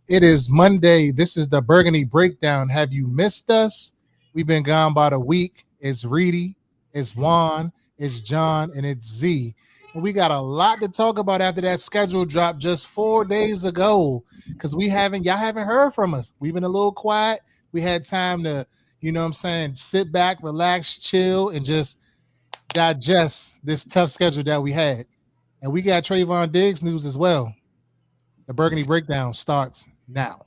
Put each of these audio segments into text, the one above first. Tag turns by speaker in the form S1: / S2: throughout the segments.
S1: It is Monday. This is the Burgundy Breakdown. Have you missed us? We've been gone about a week. It's Reedie, it's Juan, it's John, and it's Z. And we got a lot to talk about after that schedule dropped just 4 days ago. Because y'all haven't heard from us. We've been a little quiet. We had time to, sit back, relax, chill, and just digest this tough schedule that we had. And we got Trevon Diggs news as well. The Burgundy Breakdown starts now.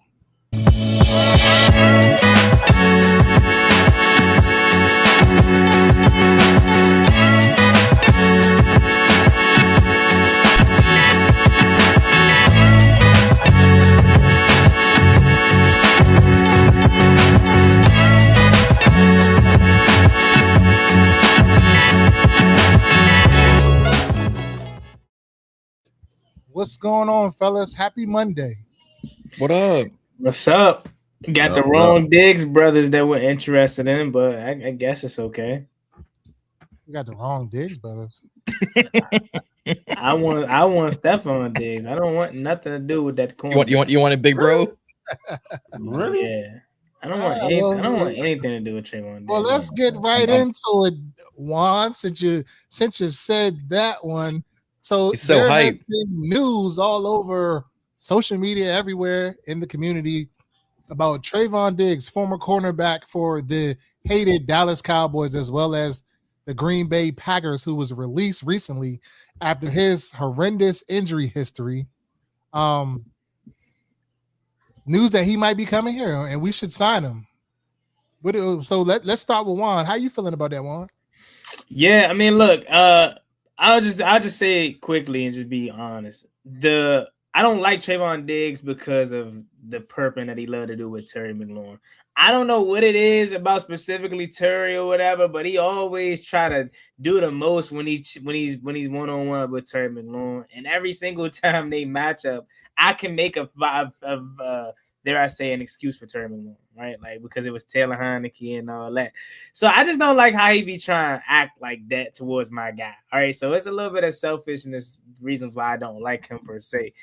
S1: What's going on, fellas? Happy Monday.
S2: What up?
S3: What's up? Got the wrong Diggs brothers that we're interested in, but I guess it's okay.
S1: We got the wrong Diggs brothers.
S3: I want Stephon Diggs. I don't want nothing to do with that corner.
S2: You want a big bro?
S3: Really? Yeah. I don't want anything to do with Trevon Diggs.
S1: Well, let's get right into it, Juan. Since you said that one. So
S2: it's so
S1: there
S2: hype.
S1: has been news all over social media, everywhere in the community about Trevon Diggs, former cornerback for the hated Dallas Cowboys, as well as the Green Bay Packers, who was released recently after his horrendous injury history. News that he might be coming here, and we should sign him. So let's start with Juan. How you feeling about that, Juan?
S3: Yeah, I mean, look, I'll just say it quickly and just be honest. I don't like Trevon Diggs because of the perping that he loved to do with Terry McLaurin. I don't know what it is about specifically Terry or whatever, but he always try to do the most when he's one-on-one with Terry McLaurin. And every single time they match up, I can make dare I say, an excuse for Terry McLaurin, right? Like, because it was Taylor Heineke and all that. So I just don't like how he be trying to act like that towards my guy. All right, so it's a little bit of selfishness, reasons why I don't like him per se.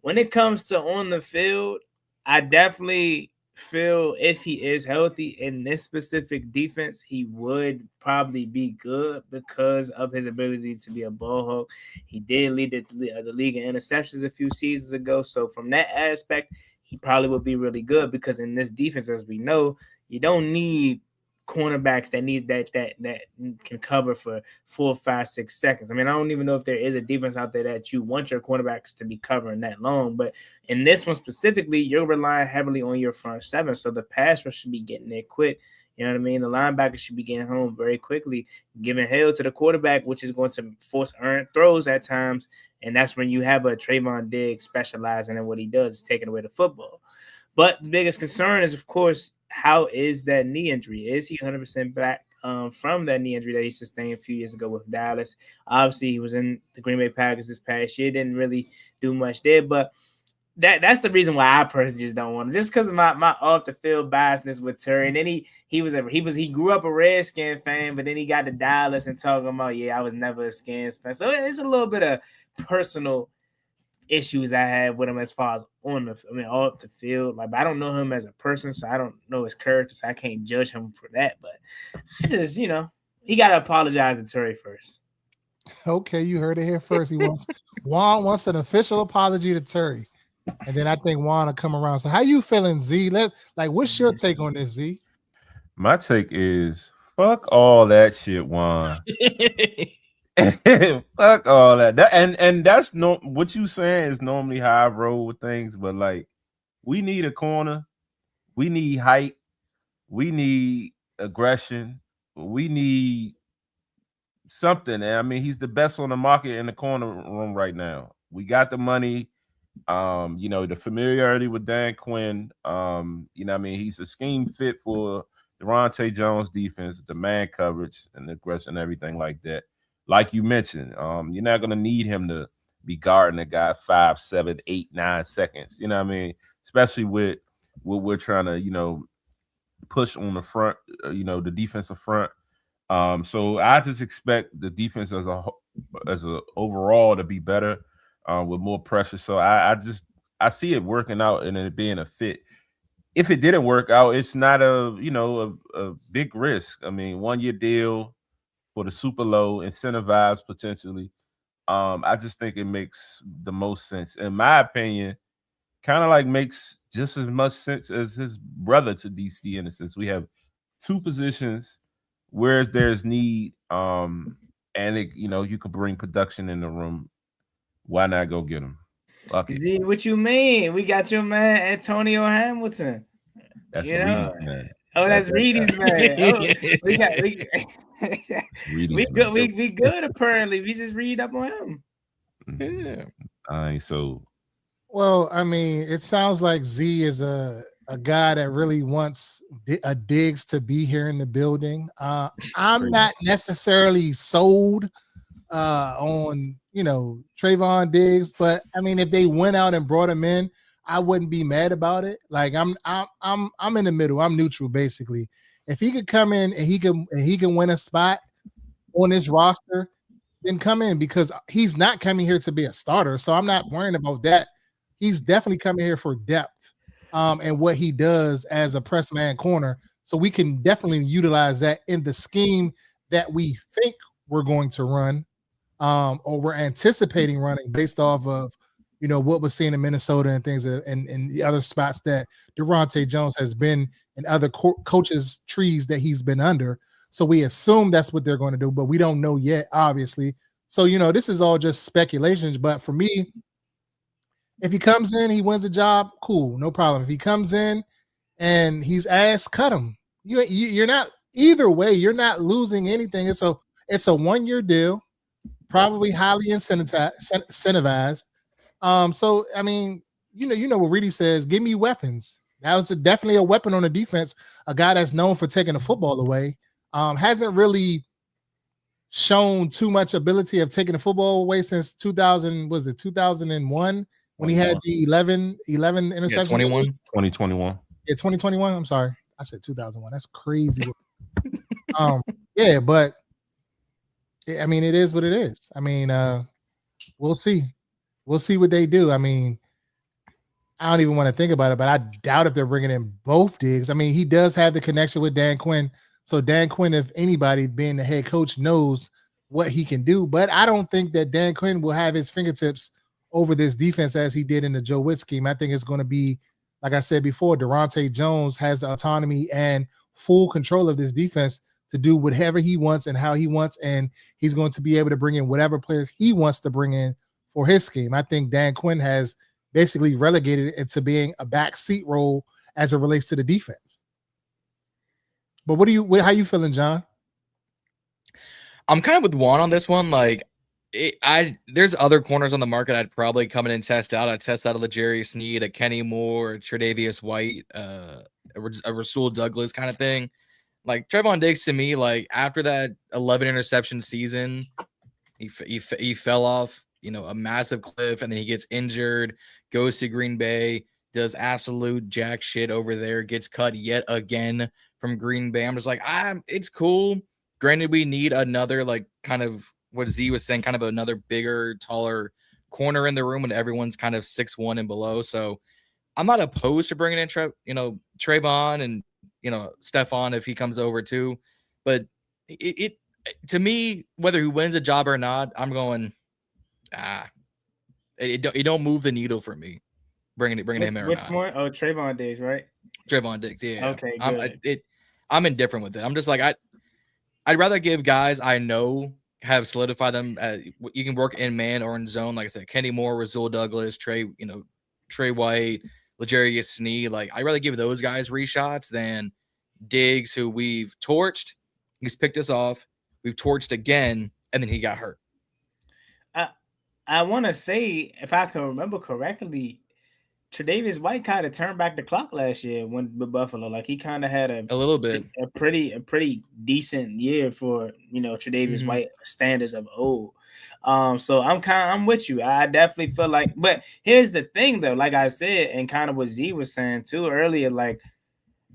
S3: When it comes to on the field, I definitely feel if he is healthy in this specific defense, he would probably be good because of his ability to be a ball hawk. He did lead the league in interceptions a few seasons ago. So from that aspect, he probably would be really good because in this defense, as we know, you don't need cornerbacks that can cover for 4, 5, 6 seconds. I mean, I don't even know if there is a defense out there that you want your cornerbacks to be covering that long. But in this one specifically, you're relying heavily on your front seven. So the pass rush should be getting there quick. You know what I mean? The linebacker should be getting home very quickly, giving hell to the quarterback, which is going to force earned throws at times. And that's when you have a Trevon Diggs specializing in what he does, is taking away the football. But the biggest concern is, of course, how is that knee injury? Is he 100% back from that knee injury that he sustained a few years ago with Dallas? Obviously, he was in the Green Bay Packers this past year. Didn't really do much there, but that's the reason why I personally just don't want him. Just because of my off the field biasness with Terry. And then he grew up a Redskin fan, but then he got to Dallas and talking about, I was never a Skins fan. So it's a little bit of personal issues I have with him as far as off the field. Like, I don't know him as a person, so I don't know his character, so I can't judge him for that. But I just, he got to apologize to Terry first.
S1: Okay, you heard it here first. Juan wants an official apology to Terry, and then I think Juan will come around. So, how you feeling, Z? What's your take on this, Z?
S4: My take is fuck all that shit, Juan. Fuck all that. And that's what you saying is normally how I roll with things, but like, we need a corner, we need height, we need aggression, we need something. And I mean, he's the best on the market in the corner room right now. We got the money, the familiarity with Dan Quinn. He's a scheme fit for Deontay Jones defense, the man coverage and the aggression and everything like that. Like you mentioned, you're not going to need him to be guarding a guy 5, 7, 8, 9 seconds. You know what I mean? Especially with what we're trying to, push on the front, the defensive front. So I just expect the defense as a overall to be better with more pressure. So I just I see it working out and it being a fit. If it didn't work out, it's not a big risk. I mean, 1-year deal for the super low, incentivized potentially. I just think it makes the most sense, in my opinion. Kind of like makes just as much sense as his brother to DC in a sense. We have two positions where there's need, and you could bring production in the room. Why not go get him?
S3: Z, what you mean? We got your man Antonio Hamilton.
S4: That's Reedie's man.
S3: Oh, that's Reedie's man. Oh, we good. We good apparently. We just read up on him.
S2: Yeah.
S4: So.
S1: Well, I mean, it sounds like Z is a guy that really wants a Diggs to be here in the building. I'm not necessarily sold on Trevon Diggs, but I mean, if they went out and brought him in, I wouldn't be mad about it. Like I'm in the middle. I'm neutral basically. If he could come in and he can win a spot on this roster, then come in, because he's not coming here to be a starter. So I'm not worrying about that. He's definitely coming here for depth and what he does as a press man corner. So we can definitely utilize that in the scheme that we think we're going to run, or we're anticipating running based off of what we're seeing in Minnesota and things, and the other spots that Durante Jones has been in other coaches' trees that he's been under. So we assume that's what they're going to do, but we don't know yet, obviously. So, this is all just speculations. But for me, if he comes in, he wins a job, cool, no problem. If he comes in and he's ass, cut him. You're not, either way, you're not losing anything. It's a 1-year deal, probably highly incentivized. So I mean, what Reedie says, give me weapons. That was definitely a weapon on the defense. A guy that's known for taking the football away. Hasn't really shown too much ability of taking the football away since 2001 when he had the 11 interceptions.
S4: 2021.
S1: Yeah, 2021. I'm sorry. I said 2001. That's crazy. Yeah, but I mean, it is what it is. I mean, we'll see. We'll see what they do. I mean, I don't even want to think about it, but I doubt if they're bringing in both Diggs. I mean, he does have the connection with Dan Quinn. So Dan Quinn, if anybody, being the head coach, knows what he can do. But I don't think that Dan Quinn will have his fingertips over this defense as he did in the Joe Witt scheme. I think it's going to be, like I said before, Durante Jones has the autonomy and full control of this defense to do whatever he wants and how he wants, and he's going to be able to bring in whatever players he wants to bring in for his scheme. I think Dan Quinn has basically relegated it into being a backseat role as it relates to the defense. But how you feeling, John?
S2: I'm kind of with Juan on this one. Like, there's other corners on the market I'd probably come in and test out. I'd test out a L'Jarius Sneed, a Kenny Moore, a Tre'Davious White, a Rasul Douglas kind of thing. Like, Trevon Diggs, to me, like, after that 11 interception season, he fell off, a massive cliff, and then he gets injured, goes to Green Bay, does absolute jack shit over there, gets cut yet again from Green Bay. I'm just like, it's cool. Granted, we need another, like, kind of what Z was saying, kind of another bigger, taller corner in the room when everyone's kind of 6'1" and below. So I'm not opposed to bringing in Trevon and Stephon if he comes over too. But it to me, whether he wins a job or not, I'm going, it don't move the needle for me. Bringing him or not.
S3: More? Oh, Trevon Diggs, right?
S2: Trevon Diggs, yeah.
S3: Okay, good.
S2: I'm indifferent with it. I'm just like, I'd rather give guys I know have solidified them. You can work in man or in zone. Like I said, Kenny Moore, Rasul Douglas, Trey White, L'Jarius Sneed. Like, I'd rather give those guys reshots than Diggs, who we've torched. He's picked us off. We've torched again, and then he got hurt.
S3: I want to say, if I can remember correctly, Tre'Davious White kind of turned back the clock last year with Buffalo. Like, he kind of had a
S2: little bit,
S3: a pretty decent year for Tre'Davious White standards of old. So I'm with you. I definitely feel like, but here's the thing though, like I said, and kind of what Z was saying too earlier, like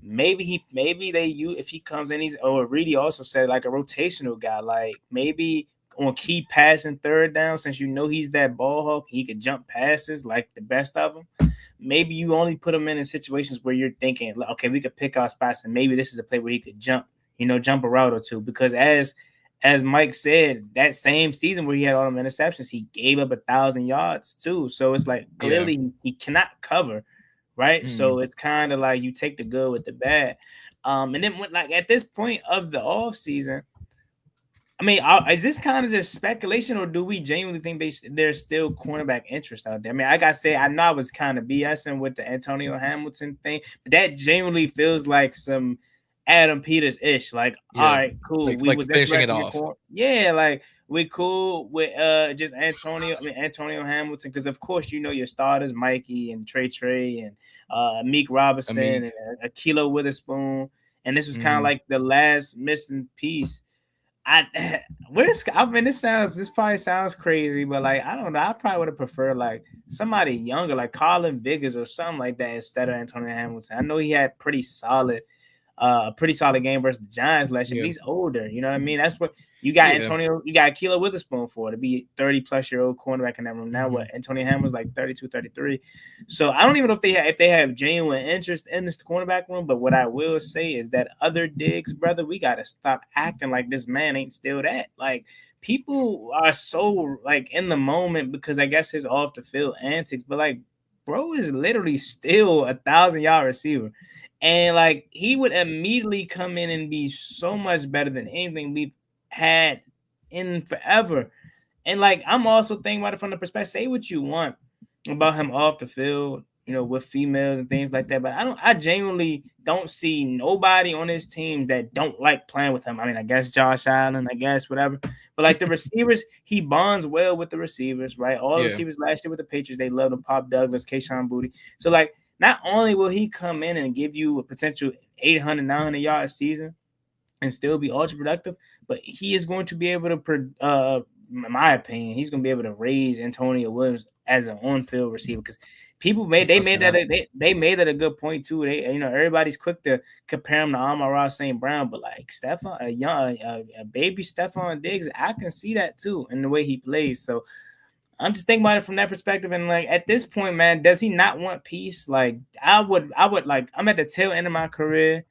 S3: if he comes in, or Reedie also said, like, a rotational guy, like maybe on key passing third down, since you know he's that ball hawk, he could jump passes like the best of them. Maybe you only put him in situations where you're thinking, okay, we could pick our spots, and maybe this is a play where he could jump a route or two. Because as Mike said, that same season where he had all them interceptions, he gave up 1,000 yards too. So it's like clearly he cannot cover, right? So it's kind of like you take the good with the bad. And then like at this point of the offseason, I mean, is this kind of just speculation, or do we genuinely think there's still cornerback interest out there? I mean, like I said, I know I was kind of BSing with the Antonio Hamilton thing, but that genuinely feels like some Adam Peters-ish. Like, all right, cool.
S2: Like
S3: was
S2: finishing it off.
S3: Yeah, like we cool with just Antonio Hamilton, because of course your starters, Mikey and Trey and Meek Robinson and Akilo Witherspoon, and this was kind of like the last missing piece. This probably sounds crazy, but like I don't know. I probably would have preferred like somebody younger, like Colin Vickers or something like that, instead of Antonio Hamilton. I know he had pretty solid game versus the Giants last year. But he's older, you know what I mean? That's what you got. Antonio, you got Akilo Witherspoon for to be 30-plus-year-old cornerback in that room. Now what? Antonio Hamilton's like 32, 33. So I don't even know if they have genuine interest in this cornerback room. But what I will say is that other Diggs, brother, we gotta stop acting like this man ain't still that. Like people are so like in the moment because I guess his off the field antics, but like bro is literally still 1,000-yard receiver. And like he would immediately come in and be so much better than anything we've had in forever. And like I'm also thinking about it from the perspective, say what you want about him off the field, with females and things like that. But I genuinely don't see nobody on his team that don't like playing with him. I mean, I guess Josh Allen, I guess whatever. But like the receivers, he bonds well with the receivers, right? All the receivers last year with the Patriots, they loved him. Pop Douglas, Kayshon Boutte. So like, not only will he come in and give you a potential 800, 900-yard season and still be ultra productive, but he is going to be able to, in my opinion, he's going to be able to raise Antonio Williams as an on-field receiver, because people made that a good point too. They, everybody's quick to compare him to Amon-Ra St. Brown, but like a baby Stephon Diggs, I can see that too in the way he plays. So I'm just thinking about it from that perspective. And like at this point, man, does he not want peace? Like I would like, I'm at the tail end of my career.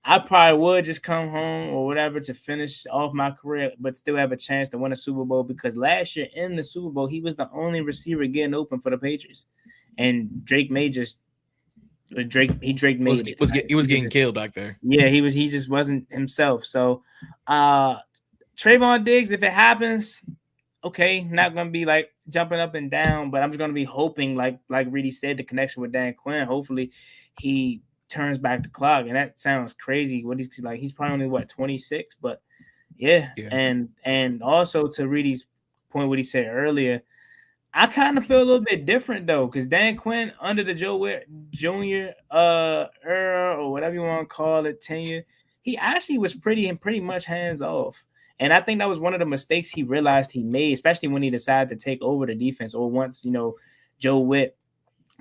S3: I probably would just come home or whatever to finish off my career, but still have a chance to win a Super Bowl, because last year in the Super Bowl, he was the only receiver getting open for the Patriots. And Drake made it.
S2: He was getting killed back there.
S3: Yeah, he just wasn't himself. So Trevon Diggs, if it happens, okay, not gonna be like jumping up and down, but I'm just gonna be hoping, like Reedie said, the connection with Dan Quinn. Hopefully, he turns back the clock. And that sounds crazy. What he's like, he's probably only 26, but yeah. And also to Reedie's point, what he said earlier, I kind of feel a little bit different though, because Dan Quinn under the Joe Whitt Jr. Era, or whatever you want to call it, tenure, he actually was pretty much hands off. And I think that was one of the mistakes he realized he made, especially when he decided to take over the defense, or once, Joe Whitt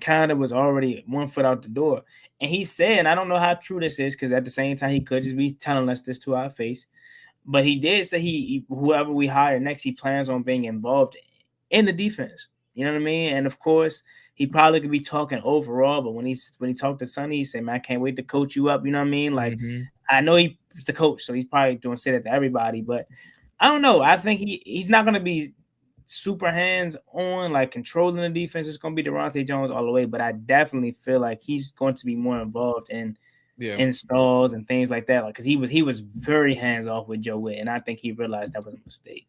S3: kind of was already one foot out the door. And he said, and I don't know how true this is, because at the same time, he could just be telling us this to our face, but he did say whoever we hire next, he plans on being involved in the defense. You know what I mean? And of course, he probably could be talking overall, but when he talked to Sonny, he said, man, I can't wait to coach you up. You know what I mean? Like, I know he's the coach, so he's probably doing say that to everybody, but I don't know. I think he's not going to be super hands-on, like controlling the defense. It's going to be Deontay Jones all the way, but I definitely feel like he's going to be more involved in installs and things like that, like, because he was very hands-off with Joe Whitt, and I think he realized that was a mistake.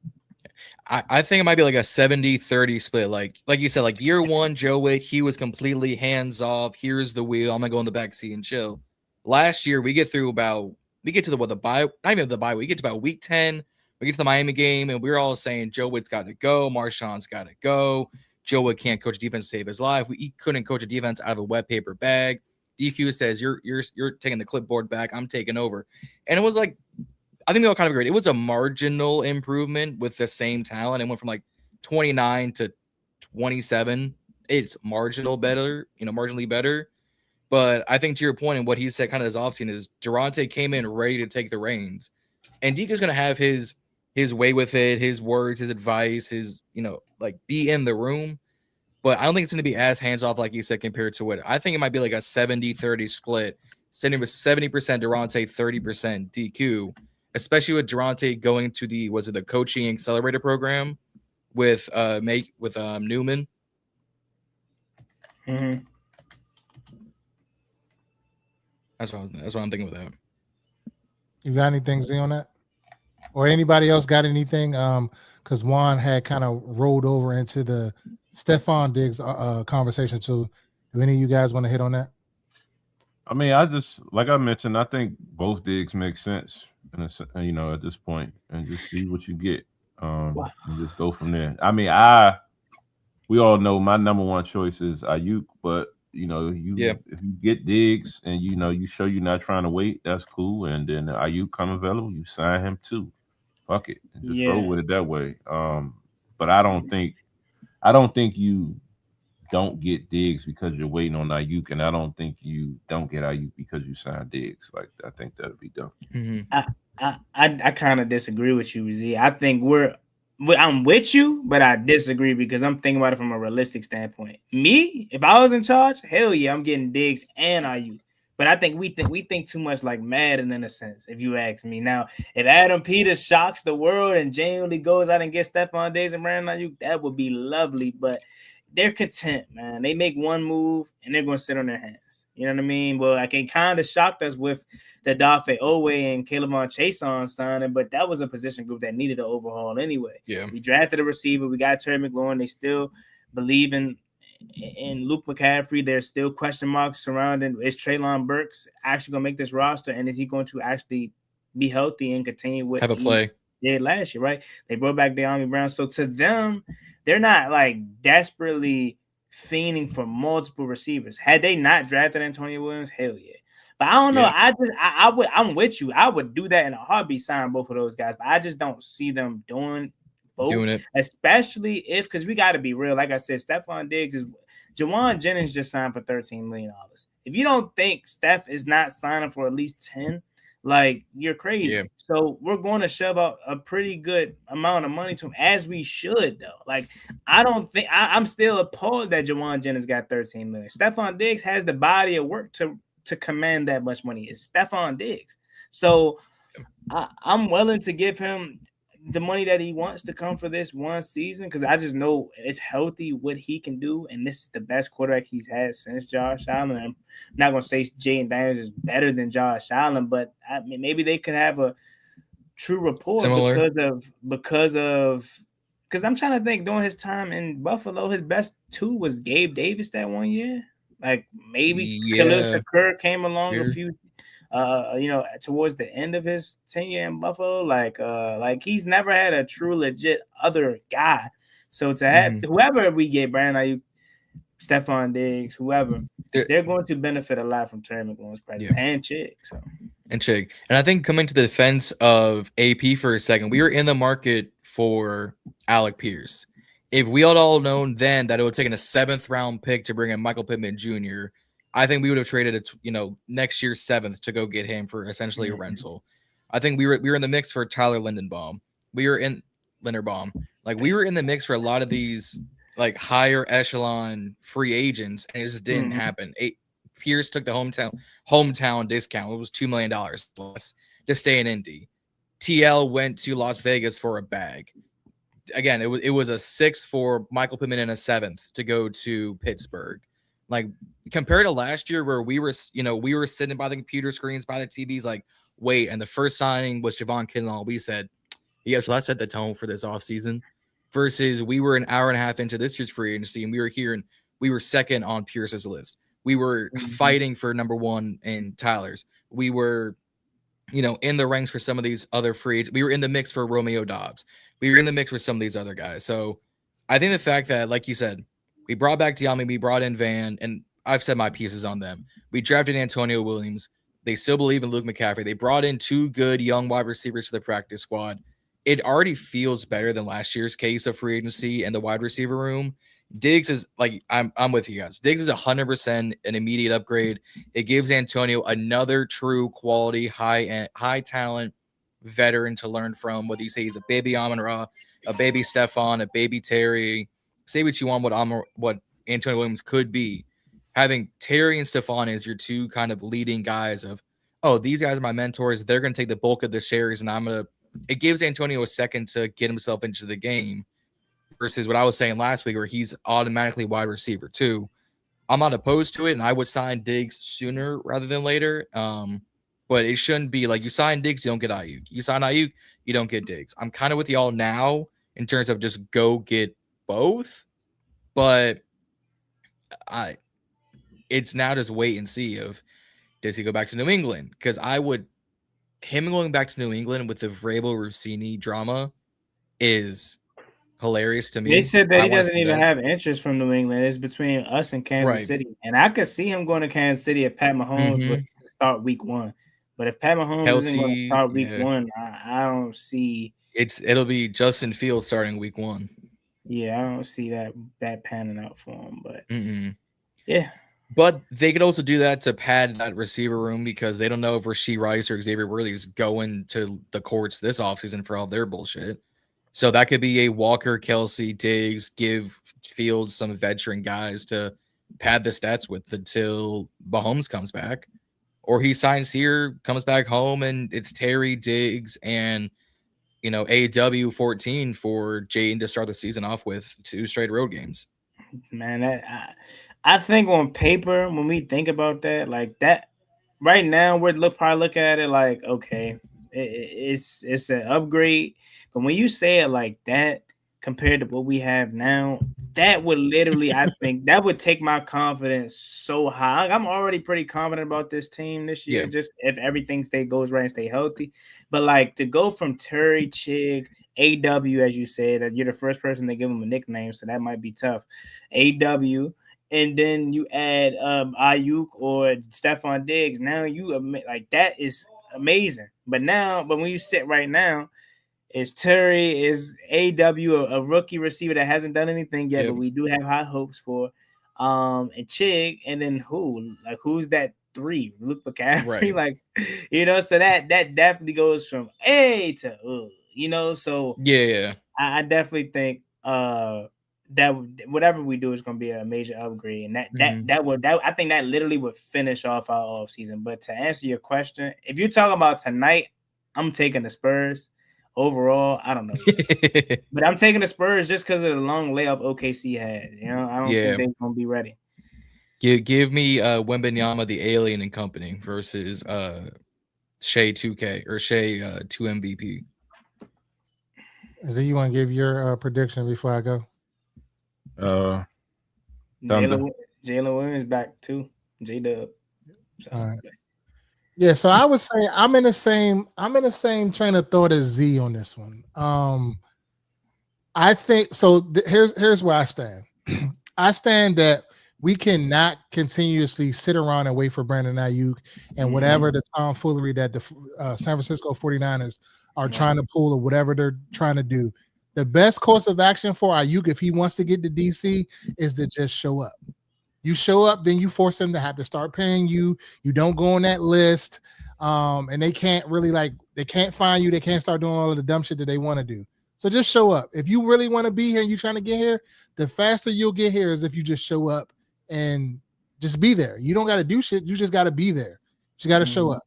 S2: I think it might be like a 70-30 split. Like you said, like year one, Joe Whitt, he was completely hands-off. Here's the wheel. I'm going to go in the back seat and chill. Last year, we get to the bye, not even the bye. We get to about week 10. We get to the Miami game, and we're all saying Joe Whitt's got to go. Marshawn's got to go. Joe Whitt can't coach defense to save his life. He couldn't coach a defense out of a wet paper bag. DQ says, you're taking the clipboard back. I'm taking over. And it was like, I think they all kind of agreed. It was a marginal improvement with the same talent. It went from like 29 to 27. It's marginally better. But I think to your point and what he said kind of this offseason is Durante came in ready to take the reins. And DQ's going to have his his way with it, his words, his advice, his, like be in the room. But I don't think it's going to be as hands off, like you said, compared to what I think it might be like a 70-30 split, sitting with 70% Durante, 30% DQ, especially with Durante going to the coaching accelerator program with Newman.
S3: Mm-hmm.
S2: That's what I'm thinking with that.
S1: You got anything, Z, on that? Or anybody else got anything? Because Juan had kind of rolled over into the Stephon Diggs conversation too. Do any of you guys want to hit on that?
S4: I mean, I just like I mentioned, I think both Diggs make sense, at this point, and just see what you get, and just go from there. I mean, we all know my number one choice is Ayuk, but if you get Diggs and you show you're not trying to wait, that's cool. And then Ayuk come available, you sign him too. Fuck it, and just roll with it that way. But I don't think you don't get Diggs because you're waiting on Ayuk, and I don't think you don't get Ayuk because you signed Diggs. Like, I think that'd be dumb.
S2: Mm-hmm.
S3: I kind of disagree with you, Z. I think I'm with you, but I disagree because I'm thinking about it from a realistic standpoint. Me, if I was in charge, hell yeah, I'm getting Diggs and Ayuk. But I think we think too much like Madden in a sense, if you ask me. Now, if Adam Peters shocks the world and genuinely goes out and gets Stephon Diggs and Brandon Ayuk, that would be lovely. But they're content, man. They make one move and they're going to sit on their hands. You know what I mean? Well, I can kind of shocked us with the Dafe Owe and Caleb Chase on signing, but that was a position group that needed an overhaul anyway.
S2: Yeah.
S3: We drafted a receiver. We got Terry McLaurin. They still believe in Luke McCaffrey. There's still question marks surrounding, is Treylon Burks actually going to make this roster, and is he going to actually be healthy and continue with
S2: have a play?
S3: Did last year, right? They brought back De'Ami Brown. So to them, they're not like desperately fiending for multiple receivers. Had they not drafted Antonio Williams, hell yeah. But I don't know. Yeah. I'm with you. I would do that in a heartbeat, sign both of those guys. But I just don't see them doing it, especially if, because we got to be real. Like I said, Stephon Diggs is Juwan Jennings just signed for $13 million. If you don't think Steph is not signing for at least 10, like, you're crazy. Yeah. So we're going to shove out a pretty good amount of money to him, as we should, though. Like, I don't think I'm still appalled that Juwan Jennings got $13 million. Stephon Diggs has the body of work to command that much money. It's Stephon Diggs. So I'm willing to give him the money that he wants to come for this one season, because I just know if healthy what he can do, and this is the best quarterback he's had since Josh Allen. I'm not going to say Jaden Daniels is better than Josh Allen, but I mean, maybe they could have a true rapport because I'm trying to think, during his time in Buffalo, his best two was Gabe Davis that one year. Like, maybe Khalil Shakur came along a few towards the end of his tenure in Buffalo, like he's never had a true legit other guy. So to have whoever we get, Brandon Ayuk, Stephon Diggs, whoever, they're going to benefit a lot from Terry McLaurin's presence and Chig.
S2: And I think, coming to the defense of AP for a second, we were in the market for Alec Pierce. If we had all known then that it would have taken a 7th round pick to bring in Michael Pittman Jr., I think we would have traded next year's 7th to go get him for essentially a rental. I think we were in the mix for Tyler Linderbaum. We were in the mix for a lot of these like higher echelon free agents, and it just didn't happen. Pierce took the hometown discount. It was $2 million plus to stay in Indy. TL went to Las Vegas for a bag. Again, it was a 6th for Michael Pittman and a 7th to go to Pittsburgh. Like, compared to last year, where we were sitting by the computer screens, by the TVs, like, wait, and the first signing was Javon Kinlaw. We said, yeah, so that set the tone for this offseason. Versus we were an hour and a half into this year's free agency, and we were here and we were second on Pierce's list. We were fighting for number 1 in Tyler's. We were, in the ranks for some of these other free agents. We were in the mix for Romeo Dobbs. We were in the mix for some of these other guys. So I think the fact that, like you said, we brought back De'Ami, we brought in Van, and I've said my pieces on them. We drafted Antonio Williams. They still believe in Luke McCaffrey. They brought in 2 good young wide receivers to the practice squad. It already feels better than last year's case of free agency and the wide receiver room. Diggs is, like, I'm with you guys. Diggs is 100% an immediate upgrade. It gives Antonio another true quality, high talent veteran to learn from. Whether you say he's a baby Amon-Ra, a baby Stephon, a baby Terry, say what you want, what Antonio Williams could be. Having Terry and Stephon as your two kind of leading guys of, oh, these guys are my mentors. They're going to take the bulk of the shares, and it gives Antonio a second to get himself into the game versus what I was saying last week where he's automatically wide receiver too. I'm not opposed to it, and I would sign Diggs sooner rather than later. But it shouldn't be like you sign Diggs, you don't get Ayuk. You sign Ayuk, you don't get Diggs. I'm kind of with y'all now in terms of just go get both, but it's now just wait and see of does he go back to New England? Because him going back to New England with the Vrabel Rossini drama is hilarious to me.
S3: They said that he doesn't even have interest from New England. It's between us and Kansas
S2: Right.
S3: City. And I could see him going to Kansas City if Pat Mahomes would start week 1. But if Pat Mahomes isn't going to start week 1, I don't see
S2: it'll be Justin Fields starting week 1.
S3: Yeah, I don't see that panning out for him. But yeah.
S2: But they could also do that to pad that receiver room because they don't know if Rashee Rice or Xavier Worthy is going to the courts this offseason for all their bullshit. So that could be a Walker, Kelsey, Diggs, give Fields some veteran guys to pad the stats with until Mahomes comes back. Or he signs here, comes back home, and it's Terry, Diggs, and AW 14 for Jaden to start the season off with 2 straight road games.
S3: Man, I think on paper, when we think about that, like that, right now we're probably looking at it like, okay, it's an upgrade. But when you say it like that, compared to what we have now, that would literally, I think, that would take my confidence so high. I'm already pretty confident about this team this year, just if everything goes right and stay healthy. But like to go from Terry, Chig, AW, as you said, that you're the first person to give him a nickname, so that might be tough. AW, and then you add Ayuk or Stephon Diggs. Now like that is amazing. But when you sit right now, it's Terry, is AW, a rookie receiver that hasn't done anything yet, but we do have high hopes for. And Chig, and then who's that 3? Luke McCaffrey, right. So that definitely goes from A to so I definitely think that whatever we do is going to be a major upgrade, and that I think that literally would finish off our off season. But to answer your question, if you're talking about tonight, I'm taking the Spurs. Overall, I don't know, but I'm taking the Spurs just because of the long layoff OKC had. I don't think they're gonna be ready.
S2: Give me Wembanyama, the Alien and Company versus Shea 2K or Shea 2 MVP.
S1: Is it you want to give your prediction before I go?
S3: Jalen Williams back too. J-Dub.
S1: All right. Yeah, so I would say I'm in the same train of thought as Z on this one. I think so. Here's where I stand. I stand that we cannot continuously sit around and wait for Brandon Ayuk and whatever the tomfoolery that the San Francisco 49ers are trying to pull or whatever they're trying to do. The best course of action for Ayuk, if he wants to get to DC, is to just show up. You show up, then you force them to have to start paying you. You don't go on that list, and they can't really they can't find you. They can't start doing all of the dumb shit that they want to do. So just show up. If you really want to be here and you're trying to get here, the faster you'll get here is if you just show up and just be there. You don't got to do shit. You just got to be there. You got to show up.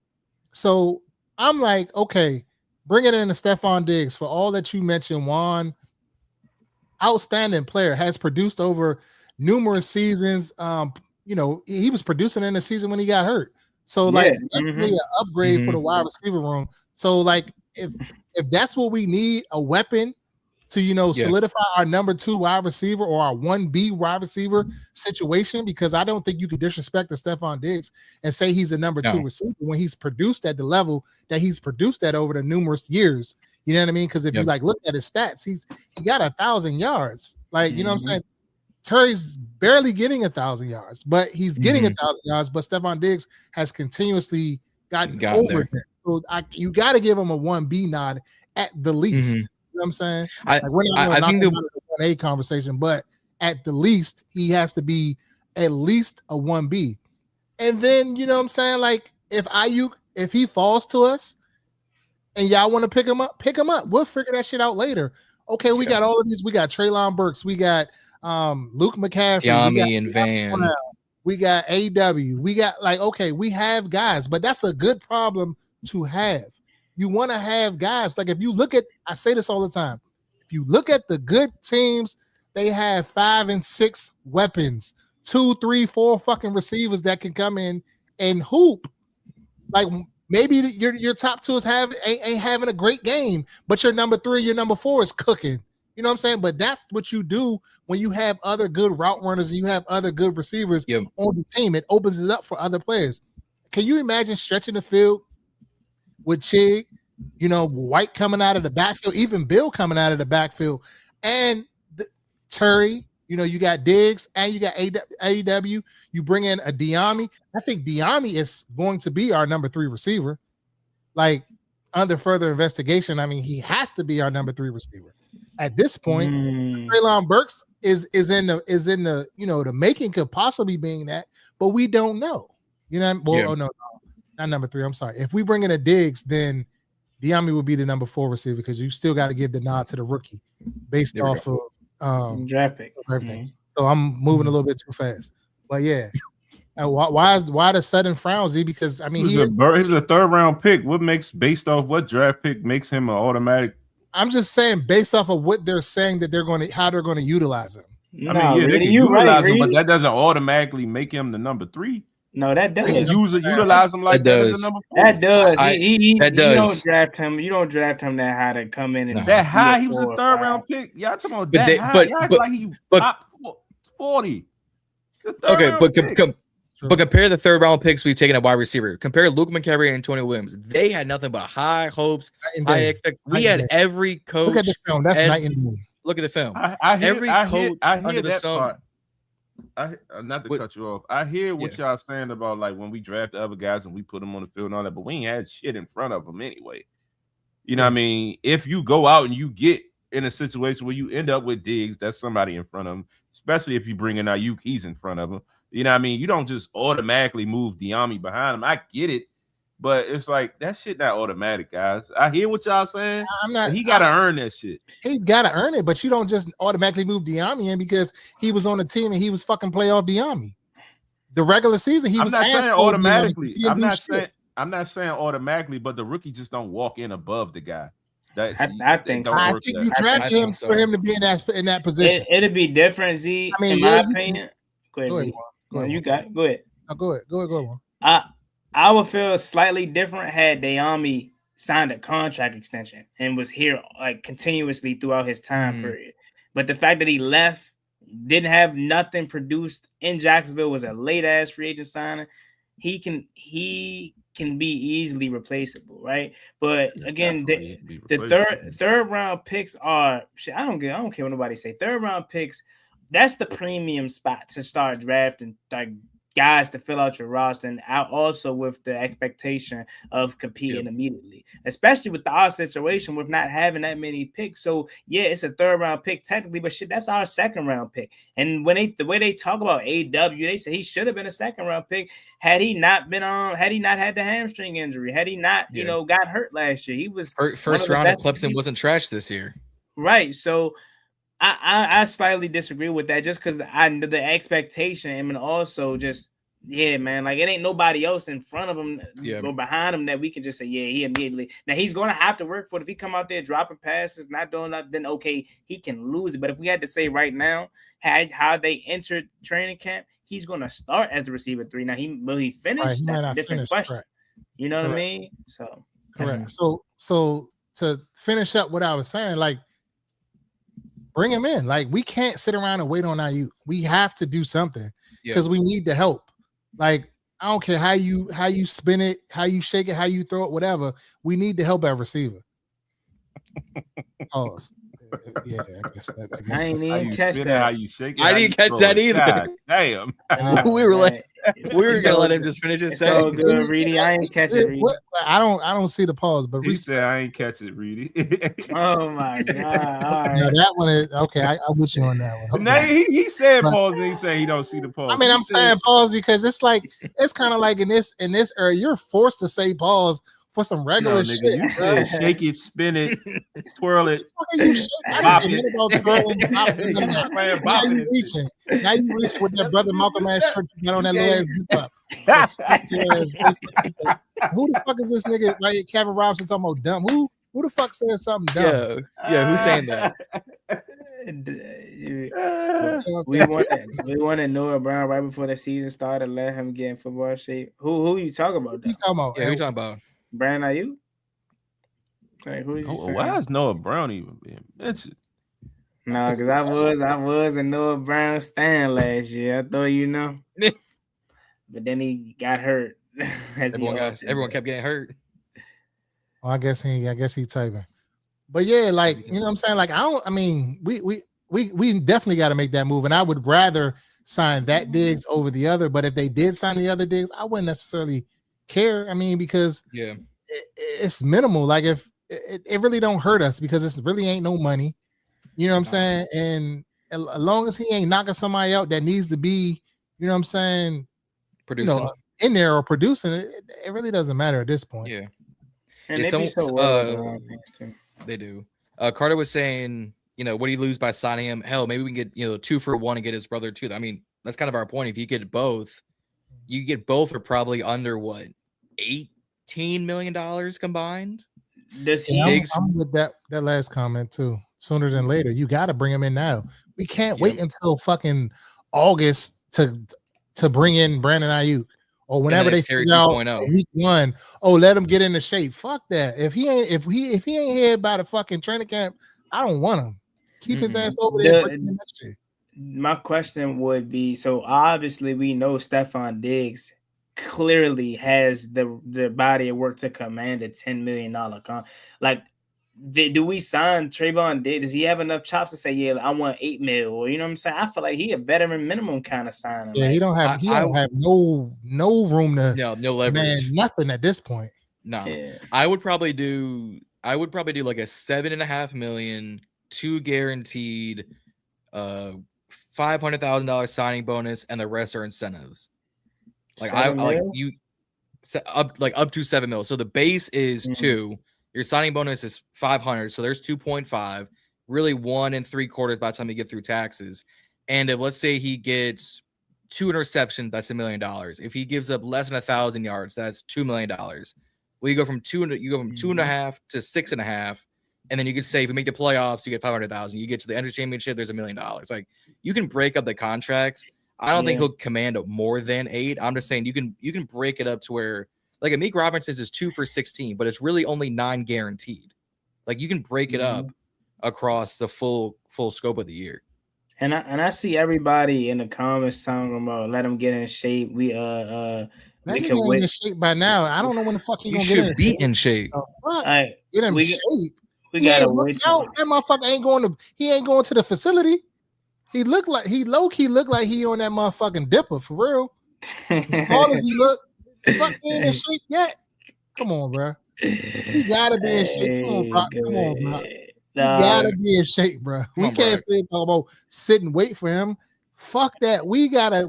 S1: So I'm like, okay, bring it in to Stephon Diggs for all that you mentioned. Juan, outstanding player, has produced over numerous seasons. He was producing in the season when he got hurt. So definitely an upgrade for the wide receiver room. So if that's what we need, a weapon to solidify our number 2 wide receiver or our 1B wide receiver situation, because I don't think you could disrespect the Stephon Diggs and say he's a number 2 receiver when he's produced at the level that he's produced at over the numerous years. You know what I mean? Because if you look at his stats, he got 1,000 yards. You know what I'm saying? Terry's barely getting 1,000 yards, but he's getting 1,000 yards. But Stephon Diggs has continuously gotten over there. So you got to give him a 1B nod at the least. You know what I'm saying? We're not going to knock him out of the 1A conversation, but at the least, he has to be at least a 1B. And then, you know what I'm saying? If Ayuk, if he falls to us, and y'all want to pick him up, pick him up. We'll figure that shit out later. Okay, we got all of these. We got Treylon Burks. We got Luke McCaffrey.
S2: Yami and Van.
S1: Brown, we got AW. We got okay, we have guys, but that's a good problem to have. You want to have guys. Like if you look at, I say this all the time. If you look at the good teams, they have 5 and 6 weapons, 2, 3, 4 fucking receivers that can come in and hoop. Like maybe your top 2 ain't having a great game, but your number 3, your number 4 is cooking. You know what I'm saying? But that's what you do when you have other good route runners and you have other good receivers on the team. It opens it up for other players. Can you imagine stretching the field with Chig, White coming out of the backfield, even Bill coming out of the backfield, and Terry, you got Diggs and you got AEW. You bring in a Diami. I think Diami is going to be our number 3 receiver. Like under further investigation, I mean, he has to be our number 3 receiver. At this point, Treylon Burks is in the the making, could possibly being that, but we don't know. Oh no, not number 3. I'm sorry. If we bring in a Diggs, then Diami will be the number 4 receiver because you still got to give the nod to the rookie based off of
S3: draft pick.
S1: Everything. So I'm moving a little bit too fast, but yeah. Why the sudden frown, Z? Because I mean, he was a
S4: 3rd round pick. What makes based off what draft pick makes him an automatic?
S1: I'm just saying based off of what they're saying that
S4: how
S1: they're going to utilize him.
S4: I mean, they can utilize him, but that doesn't automatically make him the number 3.
S3: No, that does.
S4: Utilize him like that as a number 4.
S3: That does.
S2: That
S3: You
S2: does.
S3: don't draft him. You don't draft him that high to come in and
S4: that high. He was a 3rd round pick. Y'all talking about that high? Y'all act like he top 40.
S2: Okay, but compare the 3rd round picks we've taken at wide receiver. Compare Luke McCaffrey and Antonio Williams. They had nothing but high hopes, high expectations. We had every coach.
S1: Look at the film. That's night and day.
S2: Look at the film.
S4: I hear
S2: under the
S4: that
S2: sun.
S4: part. Not to cut you off. I hear what y'all saying about like when we draft the other guys and we put them on the field and all that, but we ain't had shit in front of them anyway. You know what I mean? If you go out and you get in a situation where you end up with Diggs, that's somebody in front of him, especially if you bring in Ayuk, he's in front of him. You know what I mean? You don't just automatically move Diami behind him. I get it, but it's like that shit not automatic, guys. I hear what y'all saying. He got to earn that shit.
S1: He got to earn it, but you don't just automatically move Diami in because he was on the team and he was fucking playoff Diami. The regular season, he was.
S4: I'm not saying automatically. I'm not saying automatically, but the rookie just don't walk in above the guy.
S3: I think
S1: you draft him for him to be in that position.
S3: It'd be different, Z. I mean, in my opinion. Go ahead. Go ahead. Go ahead.
S1: No, go ahead. Go
S3: on. I would feel slightly different had Diami signed a contract extension and was here like continuously throughout his time period. But the fact that he left, didn't have nothing produced in Jacksonville, was a late ass free agent signing. He can be easily replaceable, right? But again, the third round picks are shit. I don't care what nobody say. 3rd round picks. That's the premium spot to start drafting like guys to fill out your roster, and also with the expectation of competing immediately, especially with our situation with not having that many picks. So yeah, it's a 3rd round pick technically, but shit, that's our 2nd round pick. And when the way they talk about AW, they say he should have been a 2nd round pick had he not had the hamstring injury, had he not got hurt last year. He was
S2: first round of Clemson wasn't trash this year,
S3: right? So I slightly disagree with that just because the expectation and also just man, like it ain't nobody else in front of him or behind him that we can just say he immediately. Now he's going to have to work for it. If he come out there dropping passes, not doing nothing, then okay, he can lose it. But if we had to say right now how they entered training camp, he's going to start as the receiver 3. Now will he finish?
S1: Right,
S3: that's a different question.
S1: Correct.
S3: You know what I mean? So
S1: correct. So to finish up what I was saying, like. Bring him in. Like we can't sit around and wait on Ayuk. We have to do something because we need the help. Like I don't care how you spin it, how you shake it, how you throw it, whatever. We need to help our receiver. Yeah, I guess
S3: I ain't even catch that.
S4: How you shake it,
S2: I didn't catch that either.
S4: Damn.
S2: We were like, we were gonna let him just finish his
S3: so good, Reedie. I ain't catch it. Reedie.
S1: I don't see the pause, but
S4: he said I ain't catch it, Reedie.
S3: Oh my god! All right.
S1: No, that one is okay. I'm with you on that one.
S4: Okay. He said pause, and he said he don't see the pause.
S1: I mean, I'm saying pause because it's kind of like in this era, you're forced to say pause for some regular
S4: nigga,
S1: shit.
S4: you said shake it, spin it, twirl it.
S1: You shake, I
S4: Bop
S1: didn't say
S4: it.
S1: nothing about twirling, bopping, none of that.
S4: Man,
S1: Now
S4: bopping
S1: you
S4: it.
S1: reaching. Now you reaching with that brother Malcolm ass shirt you got on that little ass zip up. Who the fuck is this nigga right here? Kevin Robinson talking about dumb. Who the fuck said something dumb?
S2: Yeah, who's saying that?
S3: We wanted Noah Brown right before the season started. Let him get in football shape. Who you talking about?
S1: He's talking about.
S2: Yeah, who you talking about?
S3: Brandon Ayuk? Like, who is you
S4: Why is Noah Brown even being mentioned?
S3: No, because I was a Noah Brown stan last year. I thought you know. But then he got hurt.
S2: Everyone kept getting hurt.
S1: Oh, I guess he typing. But yeah, like, you know what I'm saying? Like, we definitely got to make that move. And I would rather sign that Diggs over the other. But if they did sign the other Diggs, I wouldn't necessarily care. I mean, because it's minimal. Like, if it really don't hurt us because it really ain't no money. You know what I'm saying? And as long as he ain't knocking somebody out that needs to be, you know what I'm saying,
S2: producing
S1: in there or producing it, it really doesn't matter at this point.
S2: Yeah.
S3: And they be so worried too.
S2: They do. Carter was saying, what do you lose by signing him? Hell, maybe we can get 2 for 1 and get his brother too. I mean, that's kind of our point. If you get both, for probably under what, $18 million combined.
S1: I'm with that last comment too. Sooner than later, you got to bring him in now. We can't wait until fucking August to bring in Brandon Ayuk or whenever they figure out week 1. Oh, let him get into shape. Fuck that. If he ain't here by the fucking training camp, I don't want him. Keep his ass over there next year.
S3: My question would be: so obviously we know Stephon Diggs clearly has the body of work to command a $10 million like. Do we sign Trevon Diggs? Does he have enough chops to say, yeah, I want $8 million? Or, you know what I'm saying? I feel like he a veteran minimum kind of signing.
S1: Yeah, he don't have no room to
S2: no leverage,
S1: nothing at this point.
S2: No, yeah. I would probably do like a $7.5 million, 2 guaranteed, $500,000 signing bonus, and the rest are incentives. Like up to $7 million. So the base is 2. Your signing bonus is 500, so there's 2.5. Really 1 3/4 by the time you get through taxes. And if let's say he gets 2 interceptions, that's $1 million. If he gives up less than 1,000 yards, that's $2 million. Well, you go from 2.5 to 6.5, and then you could say if you make the playoffs, you get 500,000. You get to the end of the championship, there's $1 million. Like you can break up the contracts. I don't think he'll command more than 8. I'm just saying you can break it up to where. Like Amik Robinson's is 2 for 16, but it's really only 9 guaranteed. Like you can break it up across the full scope of the year.
S3: And I see everybody in the comments talking about let him get in shape. We
S1: can wait in shape by now. I don't know when the fuck he gonna get in.
S2: You should be in shape.
S1: Get him in shape.
S3: We gotta wait.
S1: That motherfucker ain't going to the facility. He low-key look like he on that motherfucking dipper for real. As small as he look. Fuck, he ain't in shape yet. Come on, bro. He gotta be in shape. Come on, bro. He gotta be in shape, bro. We can't sit talk about sit and wait for him. Fuck that. We gotta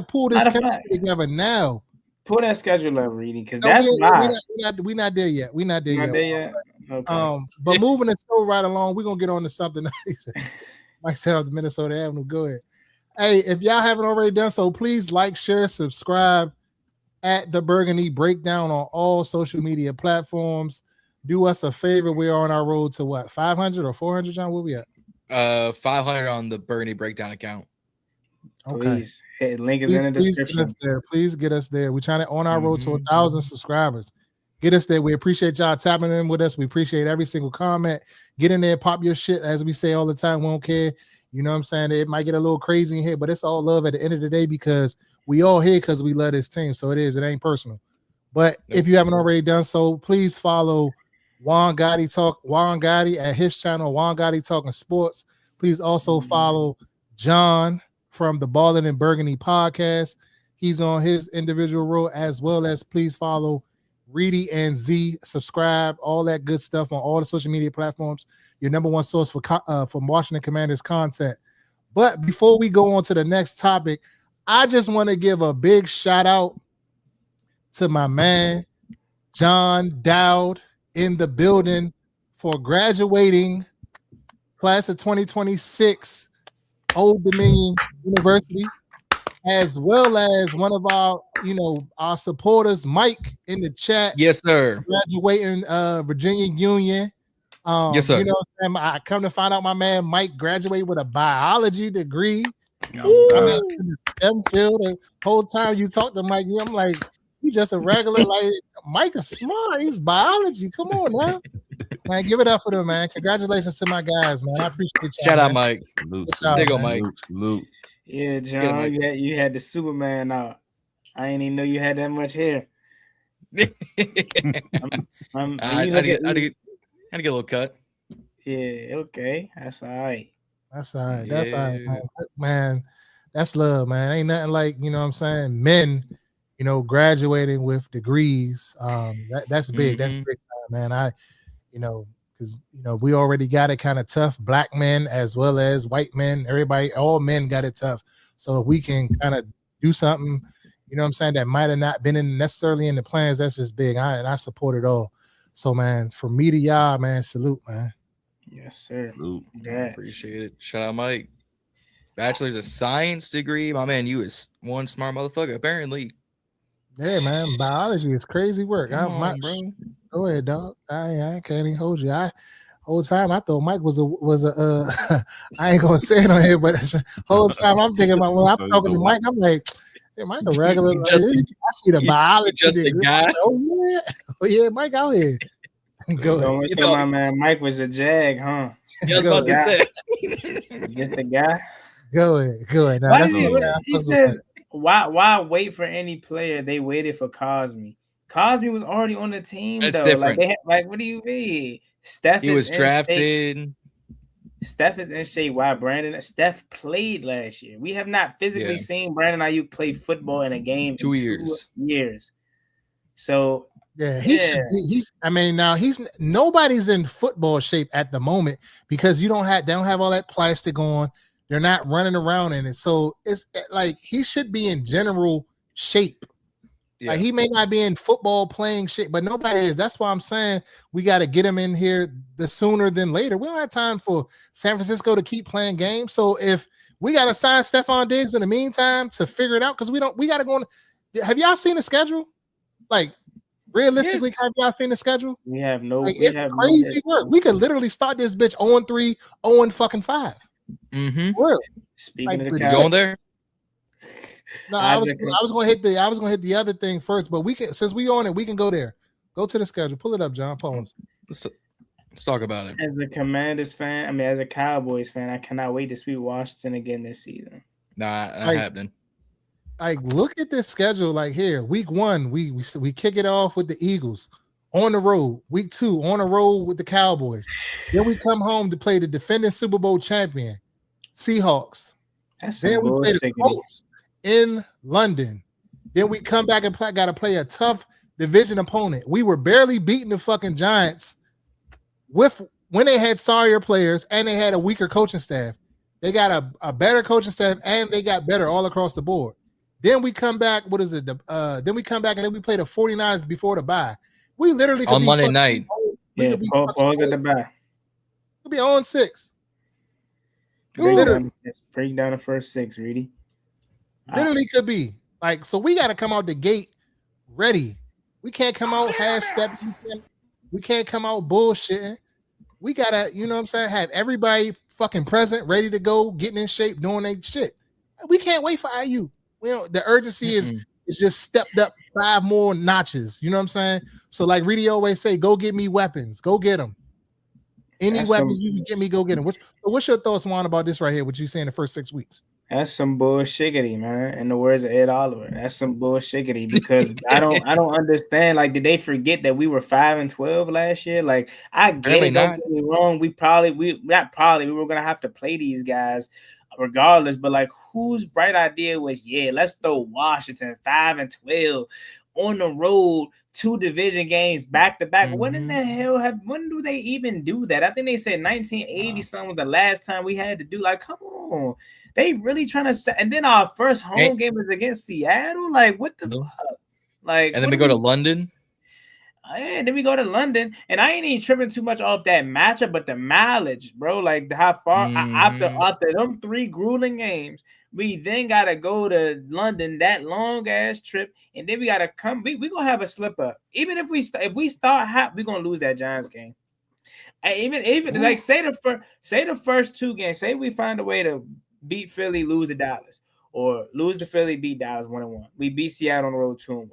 S1: pull this chemistry together now.
S3: Pull that schedule up, Reedie, because that's
S1: we not there yet. We not there yet.
S3: Okay.
S1: But moving the show right along, we're gonna get on to something nice. Myself, the Minnesota Avenue. Go ahead. Hey, if y'all haven't already done so, please like, share, subscribe at the Burgundy Breakdown on all social media platforms. Do us a favor. We're on our road to what, 500 or 400, John? Where we at?
S2: 500 on the Burgundy Breakdown account.
S1: Okay.
S3: Please. Hey, link is in the description.
S1: Please get us there. We're trying to on our road to 1,000 subscribers. Get us there. We appreciate y'all tapping in with us. We appreciate every single comment. Get in there, pop your shit, as we say all the time. We don't care. You know what I'm saying? It might get a little crazy in here, but it's all love at the end of the day because we all here because we love this team. So it ain't personal. But if you haven't already done so, please follow Juan Gotti at his channel, Juan Gotti Talking Sports. Please also follow John from the Ballin' and Burgundy podcast. He's on his individual role, as well as please follow Reedie and Z. Subscribe, all that good stuff on all the social media platforms. Your number one source for Washington Commanders content. But before we go on to the next topic, I just want to give a big shout out to my man, John Dowd in the building for graduating class of 2026, Old Dominion University, as well as one of our, our supporters, Mike, in the chat.
S2: Yes, sir.
S1: Graduating Virginia Union.
S2: Yes, sir.
S1: I come to find out my man Mike graduated with a biology degree. I'm in the STEM field. The whole time you talk to Mike, I'm like, he's just a regular, like, Mike is smart. He's biology. Come on now. Man, give it up for them, man. Congratulations to my guys, man. I appreciate you.
S2: Shout out, Mike.
S1: There
S2: go, Mike.
S4: Salute.
S3: Yeah, John, you had the Superman out. I ain't even know you had that much hair.
S2: I had to get a little cut.
S3: Yeah, okay. That's all right.
S1: That's all right. That's all right, man. That's love, man. Ain't nothing like, what I'm saying, men, graduating with degrees. That's big. That's big time, man. Because we already got it kind of tough. Black men as well as white men, everybody, all men got it tough. So if we can kind of do something, what I'm saying, that might have not been necessarily in the plans, that's just big. And I support it all. So, man, from me to y'all, man, salute, man.
S3: Yes, sir.
S2: Appreciate it. Shout out, Mike. Bachelor's of Science degree. My man, you is one smart motherfucker, apparently.
S1: Yeah, man. Biology is crazy work.
S2: Bro.
S1: Go ahead, dog. I can't even hold you. Whole time I thought Mike was a I ain't gonna say it on here, but whole time I'm thinking about when I'm talking to Mike, I'm like, hey, Mike a regular. I see the biology.
S2: Just a guy.
S1: Oh yeah, Mike out here. Go ahead.
S3: You thought my man Mike was a jag, huh?
S2: I was about to say.
S3: Just a guy.
S1: Go ahead. Now,
S3: he said, why wait for any player? They waited for Cosme. Cosme was already on the team.
S2: That's
S3: though.
S2: different.
S3: Like, what do you mean?
S2: He was drafted.
S3: Steph is in shape. Why Steph played last year. We have not physically seen Brandon Ayuk play football in a game
S2: 2
S3: years. 2 years. So
S1: nobody's in football shape at the moment because they don't have all that plastic on. They're not running around in it. So it's like he should be in general shape. Yeah. Like he may not be in football playing shape, but nobody is. That's why I'm saying we got to get him in here the sooner than later. We don't have time for San Francisco to keep playing games. So if we got to sign Stephon Diggs in the meantime to figure it out, because we got to go on. Have y'all seen the schedule? Like, realistically, have y'all seen the schedule?
S3: We have no.
S1: It's crazy work. We could literally start this bitch 0-3, 0-5.
S2: Mm-hmm.
S1: Real.
S3: Speaking of the
S2: going there.
S1: No, I was gonna hit the other thing first, but we can, since we on it, we can go there. Go to the schedule. Pull it up, John. Pause.
S2: Let's talk about it.
S3: As a Commanders fan, as a Cowboys fan, I cannot wait to sweep Washington again this season.
S2: Nah, not happening.
S1: Like, look at this schedule. Like here, week 1, we kick it off with the Eagles on the road. Week 2, on the road with the Cowboys. Then we come home to play the defending Super Bowl champion Seahawks. Then we play the Colts in London. Then we come back and got to play a tough division opponent. We were barely beating the fucking Giants when they had sorrier players and they had a weaker coaching staff. They got a better coaching staff and they got better all across the board. Then we come back. Then we come back and then we play the 49ers before the bye. We literally could
S2: on Monday night.
S3: Pause at the bye.
S1: We'll be on 6.
S3: Break down the first 6, Reedie.
S1: Literally could be like, so we got to come out the gate ready. We can't come out half steps. We can't come out bullshitting. We gotta, have everybody fucking present, ready to go, getting in shape, doing their shit. We can't wait for IU. The urgency is just stepped up 5 more notches. You know what I'm saying? So like Reedie always say, go get me weapons. Go get them. Any weapons you can get me, go get them. What's your thoughts, Juan, about this right here? What you saying the first 6 weeks?
S3: That's some bullshiggity, man. In the words of Ed Oliver, that's some bullshiggity because I don't understand. Like, did they forget that we were 5-12 last year? Like, I get it. Don't get me wrong. We were gonna have to play these guys regardless. But like, whose bright idea was, let's throw Washington 5-12 on the road, 2 division games back to back. When in the hell when do they even do that? I think they said 1980 something was the last time we had to do. Like, come on. They really trying to set, and then our first home game is against Seattle. Like, what the fuck? Like,
S2: and then we go to London.
S3: And then we go to London, and I ain't even tripping too much off that matchup, but the mileage, bro. Like how far after them 3 grueling games, we then gotta go to London, that long ass trip, and then we gotta come. We gonna have a slip up. Even if we start hot, we gonna lose that Giants game. And even like say the first 2 games, say we find a way to beat Philly, lose to Dallas, or lose to Philly, beat Dallas 1-1. We beat Seattle on the road 2-1.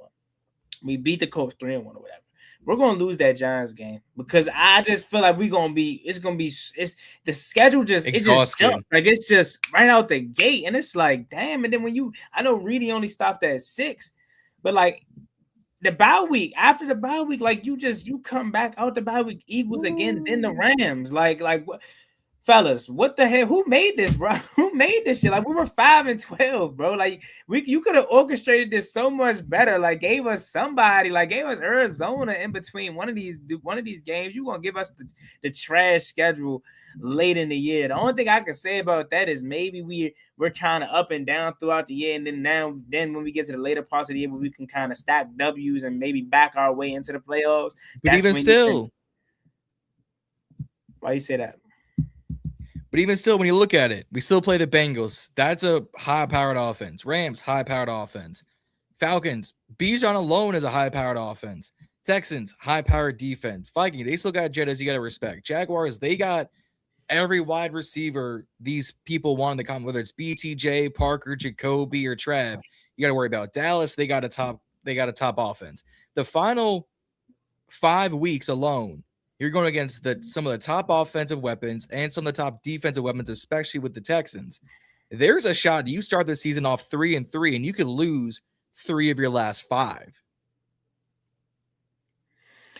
S3: We beat the Colts 3-1 or whatever. We're gonna lose that Giants game because I just feel like it's the schedule just it just jumps. Like it's just right out the gate, and it's like damn. And then I know Reedie only stopped at 6, but like the bye week, after the bye week, like you come back out the bye week, Eagles again, then the Rams. Like what, fellas, what the hell? Who made this, bro? Who made this shit? Like we were 5-12, bro. Like you could have orchestrated this so much better. Like gave us somebody, like gave us Arizona in between one of these games. You gonna give us the trash schedule late in the year. The only thing I can say about that is maybe we're kind of up and down throughout the year, and then when we get to the later parts of the year, where we can kind of stack W's and maybe back our way into the playoffs.
S2: But even still,
S3: why you say that?
S2: But even still, when you look at it, we still play the Bengals. That's a high-powered offense. Rams, high-powered offense. Falcons, Bijan alone is a high-powered offense. Texans, high-powered defense. Vikings, they still got Jettas you got to respect. Jaguars, they got every wide receiver these people want in the comment, whether it's BTJ, Parker, Jacoby, or Trav. You got to worry about Dallas. They got a top offense. The final 5 weeks alone, you're going against some of the top offensive weapons and some of the top defensive weapons, especially with the Texans. There's a shot you start the season off 3-3, and you could lose 3 of your last 5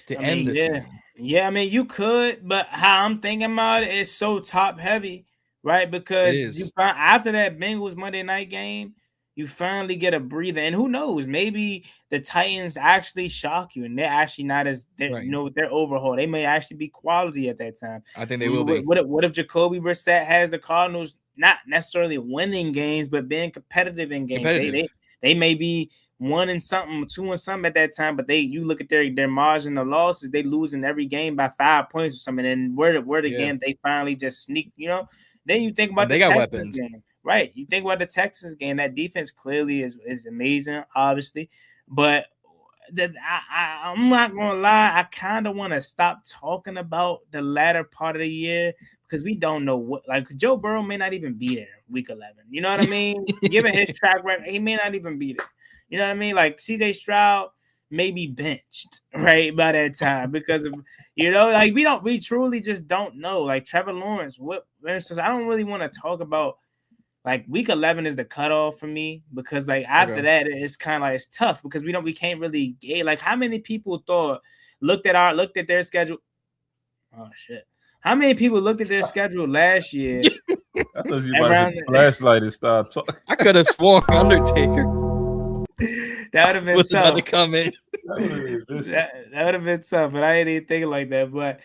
S2: to end the season.
S3: Yeah, I mean, you could, but how I'm thinking about it is so top heavy, right? Because after that Bengals Monday night game, you finally get a breather, and who knows? Maybe the Titans actually shock you, and they're actually not as they're overhaul. They may actually be quality at that time.
S2: I think they will be.
S3: What if Jacoby Brissett has the Cardinals not necessarily winning games, but being competitive in games? They may be 1-something, 2-something at that time, but you look at their margin of losses, they losing every game by 5 points or something. And where the game they finally just sneak, Then you think about
S2: they got weapons.
S3: Game. Right. You think about the Texans game, that defense clearly is amazing, obviously. But I'm not going to lie, I kind of want to stop talking about the latter part of the year because we don't know what, like Joe Burrow may not even be there week 11. You know what I mean? Given his track record, he may not even be there. You know what I mean? Like CJ Stroud may be benched, right, by that time because of, like we truly just don't know. Like Trevor Lawrence, I don't really want to talk about. Like week 11 is the cutoff for me because like after that it's kind of like it's tough because we can't really gauge like how many people looked at their schedule. Oh shit! How many people looked at their schedule last year?
S4: I thought you might have flashlight and start talking.
S2: I could have sworn Undertaker.
S3: That would have been
S2: tough.
S3: About
S2: to come in.
S3: that would have been tough, but I ain't even thinking like that. But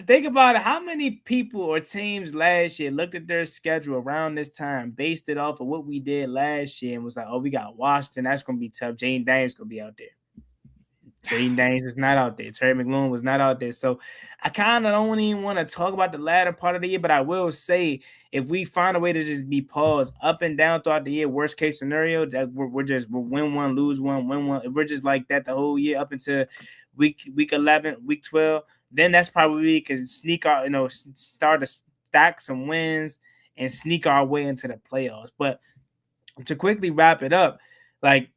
S3: think about it. How many people or teams last year looked at their schedule around this time, based it off of what we did last year, and was like, "Oh, we got Washington. That's going to be tough. Jaden Daniels going to be out there. Jaden Daniels was not out there. Terry McLaurin was not out there." So I kind of don't even want to talk about the latter part of the year, but I will say if we find a way to just be paused up and down throughout the year, worst case scenario, that we're win one, lose one, win one. If we're just like that the whole year up until week 11, week 12. Then that's probably we can sneak our, start to stack some wins and sneak our way into the playoffs. But to quickly wrap it up, like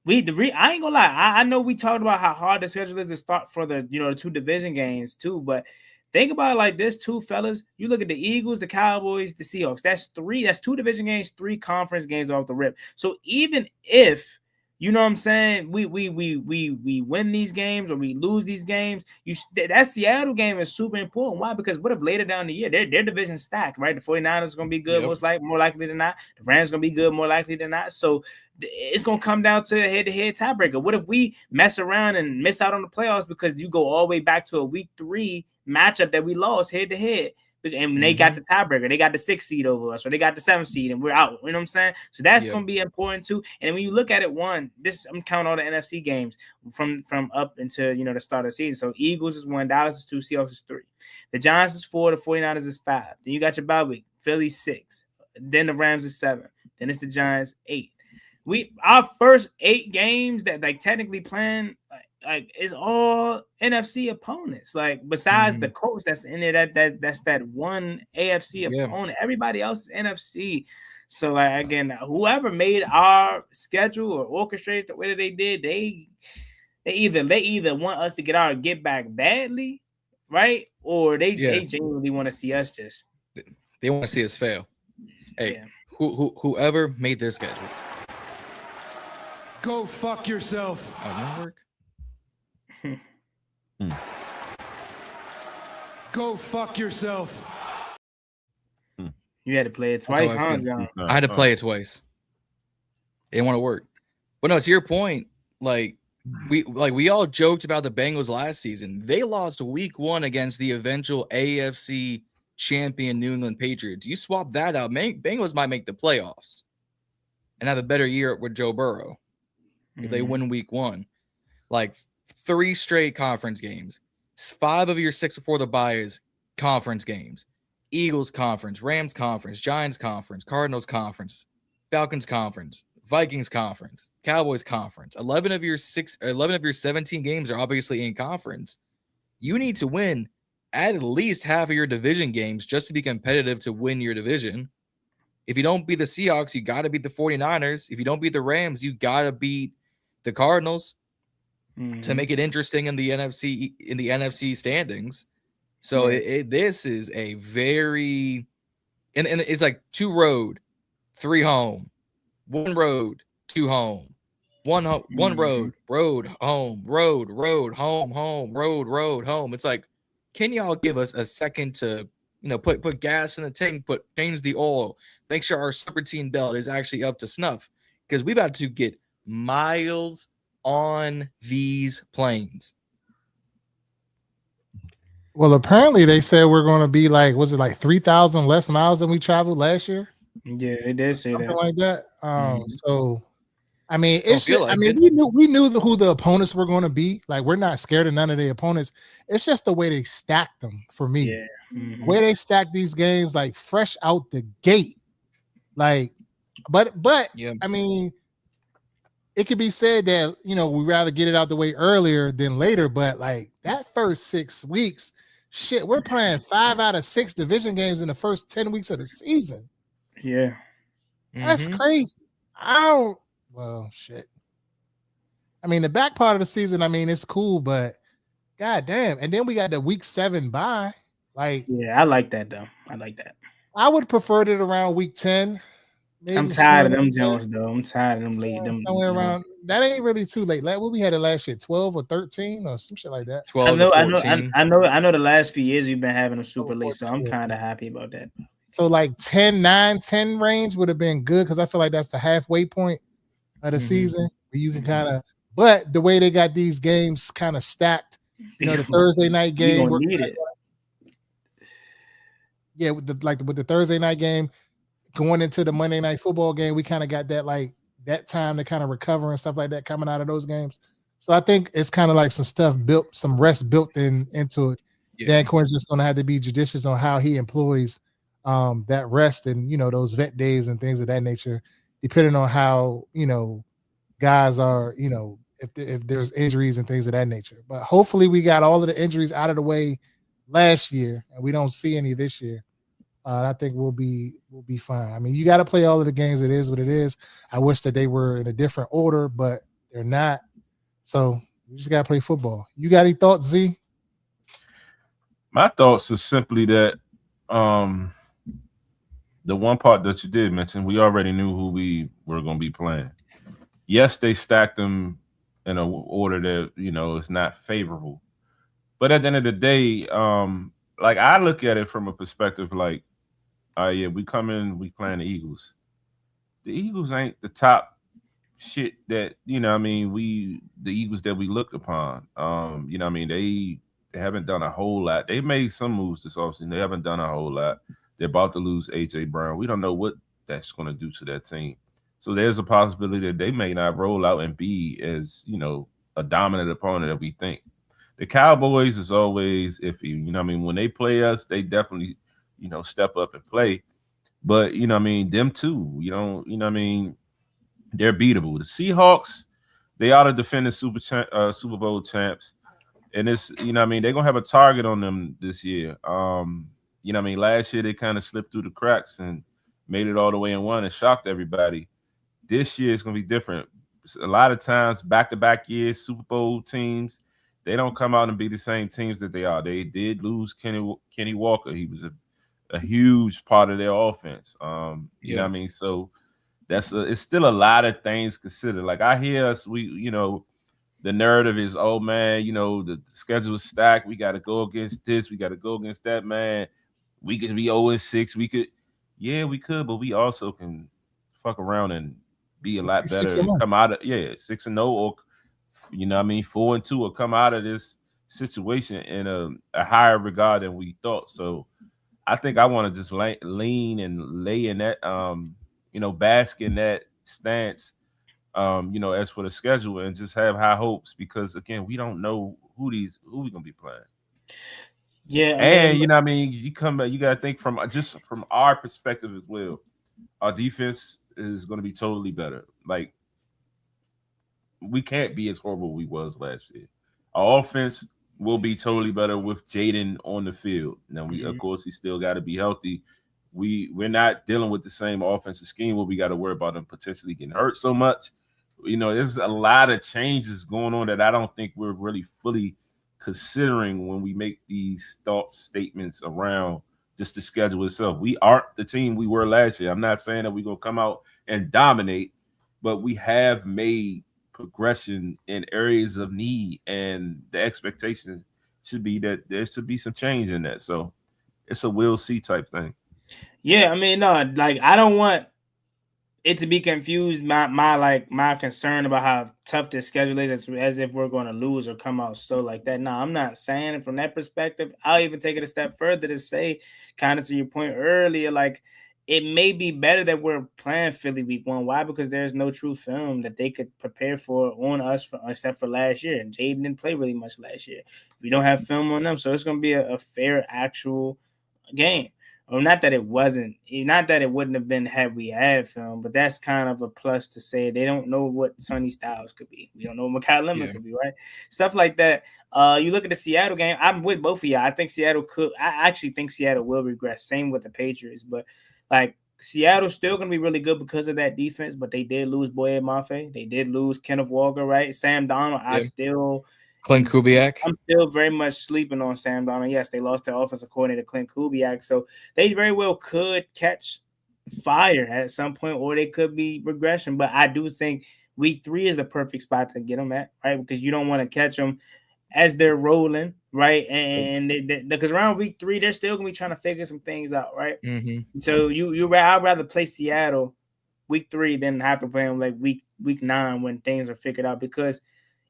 S3: I ain't gonna lie, I know we talked about how hard the schedule is to start for the the 2 division games too. But think about it like this too, fellas. You look at the Eagles, the Cowboys, the Seahawks. That's 2 division games, 3 conference games off the rip. So even if you know what I'm saying? We win these games or we lose these games. That Seattle game is super important. Why? Because what if later down the year their division stacked, right? The 49ers is going to be good, more likely than not. The Rams going to be good, more likely than not. So it's going to come down to a head-to-head tiebreaker. What if we mess around and miss out on the playoffs because you go all the way back to a week 3 matchup that we lost head-to-head? and they got the tiebreaker. They got the 6th seed over us, or they got the 7th seed, and we're out. You know what I'm saying? So that's going to be important too. And when you look at it, I'm counting all the NFC games from up until the start of the season. So Eagles is 1, Dallas is 2, Seahawks is 3, the Giants is 4, the 49ers is 5. Then you got your bye week, Philly 6, then the Rams is 7, then it's the Giants 8. Our first 8 games that like technically playing like is all NFC opponents. Like besides the Colts that's in there, that's that one AFC opponent. Everybody else is NFC. So like again, whoever made our schedule or orchestrated the way that they did, they either want us to get our get back badly, right? Or they genuinely want to see us just
S2: they want to see us fail. Hey, whoever made their schedule.
S5: Go fuck yourself.
S2: Oh, no work.
S5: Go fuck yourself.
S3: You had to play it twice, huh, John?
S2: I had to play it twice. It didn't want to work. But no, to your point, we all joked about the Bengals last season. They lost week 1 against the eventual AFC champion New England Patriots. You swap that out, Bengals might make the playoffs and have a better year with Joe Burrow. If they win week 1, like 3 straight conference games, 5 of your 6 before the bye is conference games, Eagles conference, Rams conference, Giants conference, Cardinals conference, Falcons conference, Vikings conference, Cowboys conference. 11 of your 17 games are obviously in conference. You need to win at least half of your division games just to be competitive to win your division. If you don't beat the Seahawks, you got to beat the 49ers. If you don't beat the Rams, you got to beat the Cardinals to make it interesting in the NFC standings. So this is a very and it's like 2 road, 3 home, 1 road, 2 home, 1 road, home, road, home, road, home. It's like, can y'all give us a second to put gas in the tank, change the oil, make sure our serpentine belt is actually up to snuff, because we about to get miles on these planes.
S1: Well, apparently they said we're going to be like, was it like 3,000 less miles than we traveled last year?
S3: Yeah, they did say
S1: something
S3: that.
S1: like that. So, I mean, it's
S2: feel like
S1: we knew who the opponents were going to be. Like, we're not scared of none of the opponents. It's just the way they stacked them for me.
S3: Yeah.
S1: The way they stack these games, like fresh out the gate. Like, but I mean, it could be said that we'd rather get it out the way earlier than later. But like that first 6 weeks, shit, we're playing 5 out of 6 division games in the first 10 weeks of the season.
S3: Yeah,
S1: that's crazy. Well, shit. I mean, the back part of the season, I mean, it's cool, but goddamn. And then we got the week 7 bye. Like,
S3: yeah, I like that though. I like that.
S1: I would prefer it around week 10.
S3: I'm tired of them Jones though. I'm tired of them late.
S1: Somewhere around that ain't really too late. Like, what we had it last year, 12 or 13 or some shit like that.
S2: 12 I
S3: know. The last few years we've been having them super late, so I'm kind of happy about that.
S1: So like 10, 9, 10 range would have been good, because I feel like that's the halfway point of the season where you can kind of. But the way they got these games kind of stacked, the Thursday night game.
S3: We're need it.
S1: Yeah, with the Thursday night game going into the Monday night football game, we kind of got that time to kind of recover and stuff like that coming out of those games. So I think it's kind of like some rest built into it. Yeah. Dan Quinn's just going to have to be judicious on how he employs that rest and those vet days and things of that nature, depending on how guys are, if there's injuries and things of that nature. But hopefully we got all of the injuries out of the way last year and we don't see any this year. I think we'll be fine. I mean, you got to play all of the games. It is what it is. I wish that they were in a different order, but they're not. So you just got to play football. You got any thoughts, Z?
S4: My thoughts are simply that the one part that you did mention, we already knew who we were going to be playing. Yes, they stacked them in an order that, is not favorable. But at the end of the day, like I look at it from a perspective like, we come in, we playing the Eagles. The Eagles ain't the top shit that, the Eagles that we look upon. They They haven't done a whole lot. They made some moves this offseason. They haven't done a whole lot. They're about to lose A.J. Brown. We don't know what that's going to do to that team. So there's a possibility that they may not roll out and be as, a dominant opponent that we think. The Cowboys is always iffy. You know what I mean? When they play us, they definitely, step up and play. But, them too, they're beatable. The Seahawks, they are the defending Super Bowl champs. And it's, they're going to have a target on them this year. Last year they kind of slipped through the cracks and made it all the way and won and shocked everybody. This year it's going to be different. A lot of times, back-to-back years, Super Bowl teams, they don't come out and be the same teams that they are. They did lose Kenny Walker. He was a huge part of their offense. You know what I mean? So it's still a lot of things considered. Like I hear us, the narrative is, oh man, the schedule is stacked. We got to go against this. We got to go against that, man. We could be 0-6. We could, but we also can fuck around and be a lot better and come out of 6-0 or 4-2 or come out of this situation in a higher regard than we thought. So I think I want to just lean and lay in that bask in that stance as for the schedule and just have high hopes because again we don't know who we gonna be playing.
S3: Yeah,
S4: and you come back, you gotta think from our perspective as well. Our defense is gonna be totally better. Like we can't be as horrible as we was last year. Our offense will be totally better with Jaden on the field. Now of course, he still got to be healthy. We're not dealing with the same offensive scheme where we got to worry about them potentially getting hurt so much. There's a lot of changes going on that I don't think we're really fully considering when we make these thought statements around just the schedule itself. We aren't the team we were last year. I'm not saying that we're going to come out and dominate, but we have made progression in areas of need, and the expectation should be that there should be some change in that. So it's a we'll see type thing.
S3: Yeah, I don't want it to be confused. My concern about how tough this schedule is as if we're going to lose or come out so like that. No, I'm not saying it from that perspective. I'll even take it a step further to say, kind of to your point earlier, like it may be better that we're playing Philly week 1. Why? Because there's no true film that they could prepare for on us except for last year. And Jaden didn't play really much last year. We don't have film on them, so it's going to be a fair actual game. Or not that it wouldn't have been had we had film, but that's kind of a plus to say they don't know what Sonny Styles could be. We don't know what Mekhi Lemon could be, right? Stuff like that. You look at the Seattle game. I'm with both of y'all. I actually think Seattle will regress. Same with the Patriots, but like Seattle's still going to be really good because of that defense. But they did lose Boye Mafe. They did lose Kenneth Walker, right? Sam Darnold.
S2: Clint Kubiak.
S3: I'm still very much sleeping on Sam Darnold. Yes, they lost their offensive coordinator, Clint Kubiak. So they very well could catch fire at some point, or they could be regression. But I do think week 3 is the perfect spot to get them at, right? Because you don't want to catch them as they're rolling, right? And because around week 3, they're still going to be trying to figure some things out, right?
S2: Mm-hmm.
S3: So I'd rather play Seattle week 3 than have to play them like week 9 when things are figured out, because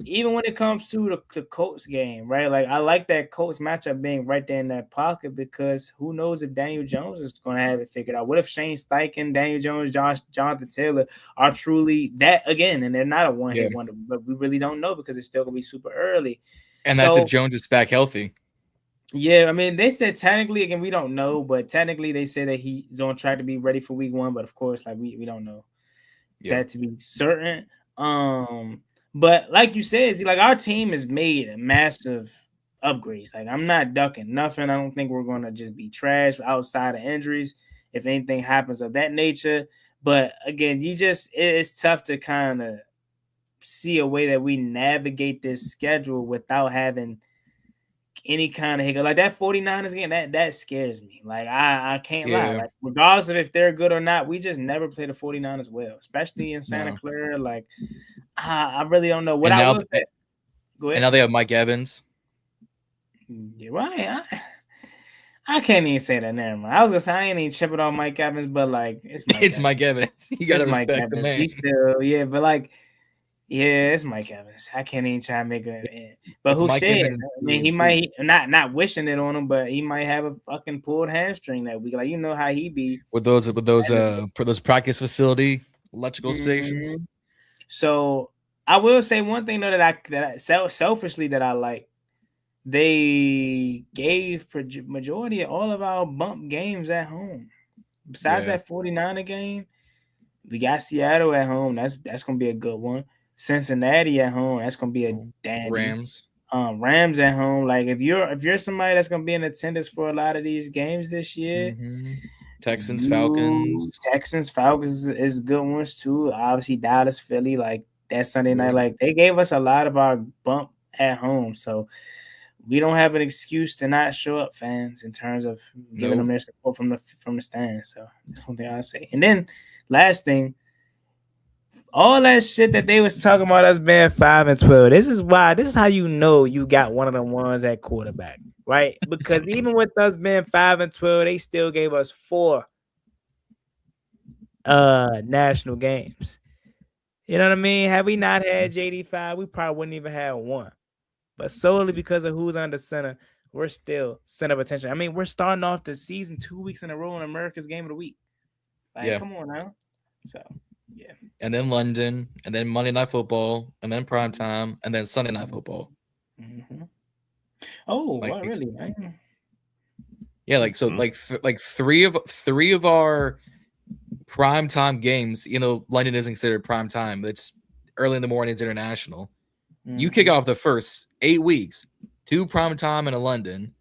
S3: even when it comes to the Colts game, right? Like I like that Colts matchup being right there in that pocket, because who knows if Daniel Jones is going to have it figured out. What if Shane Steichen, Daniel Jones, Jonathan Taylor are truly that again, and they're not a one-hit wonder, but we really don't know because it's still going to be super early.
S2: And that's if Jones is back healthy.
S3: Yeah, I mean, they said technically, again, we don't know, but technically they say that he's on track to be ready for week 1, but of course, like we don't know that to be certain. But like you said, like our team has made massive upgrades. Like I'm not ducking nothing. I don't think we're going to just be trash outside of injuries if anything happens of that nature. But again, it's tough to kind of see a way that we navigate this schedule without having any kind of hiccup. Like that 49ers game, that scares me. Like I can't lie. Like regardless of if they're good or not, we just never play the 49ers well, especially in Santa Clara. Like I really don't know what I will say. Go ahead.
S2: And now they have Mike Evans.
S3: Yeah, right. I can't even say that. Never mind. I was gonna say I ain't even tripping on Mike Evans, but like it's Mike Evans.
S2: You gotta respect the man.
S3: But like Yeah, it's Mike Evans. I can't even try to make it. But
S2: It's
S3: who
S2: Mike
S3: said?
S2: Evans,
S3: I mean, he
S2: CMC.
S3: might not wishing it on him, but he might have a fucking pulled hamstring that week. Like you know how he be
S2: with those practice facility electrical stations.
S3: Mhm. So I will say one thing though that selfishly that I like. They gave majority of all of our bump games at home. Besides
S2: Yeah.
S3: that 49er game, we got Seattle at home. That's gonna be a good one. Cincinnati at home. That's gonna be a dandy.
S2: Rams.
S3: Rams at home. Like if you're somebody that's gonna be in attendance for a lot of these games this year,
S2: Texans, Falcons.
S3: Texans, Falcons is good ones too. Obviously Dallas, Philly, like that Sunday night.
S2: Yeah.
S3: Like they gave us a lot of our bump at home. So we don't have an excuse to not show up, fans, in terms of giving them their support from the stands. So that's one thing I say. And then last thing, all that shit that they was talking about us being 5-12. This is how you know you got one of the ones at quarterback, right? Because even with us being 5-12, they still gave us 4 national games. You know what I mean? Had we not had JD5, we probably wouldn't even have 1. But solely because of who's under center, we're still center of attention. I mean, we're starting off the season 2 weeks in a row in America's Game of the Week. Like, come on now. So, yeah.
S2: And then London, and then Monday Night Football, and then primetime, and then Sunday Night Football.
S3: Mm-hmm. Oh, like, really?
S2: Yeah, like so, like three of our primetime games. You know, London isn't considered primetime. It's early in the morning. It's international. You kick off the first 8 weeks, 2 primetime in a London,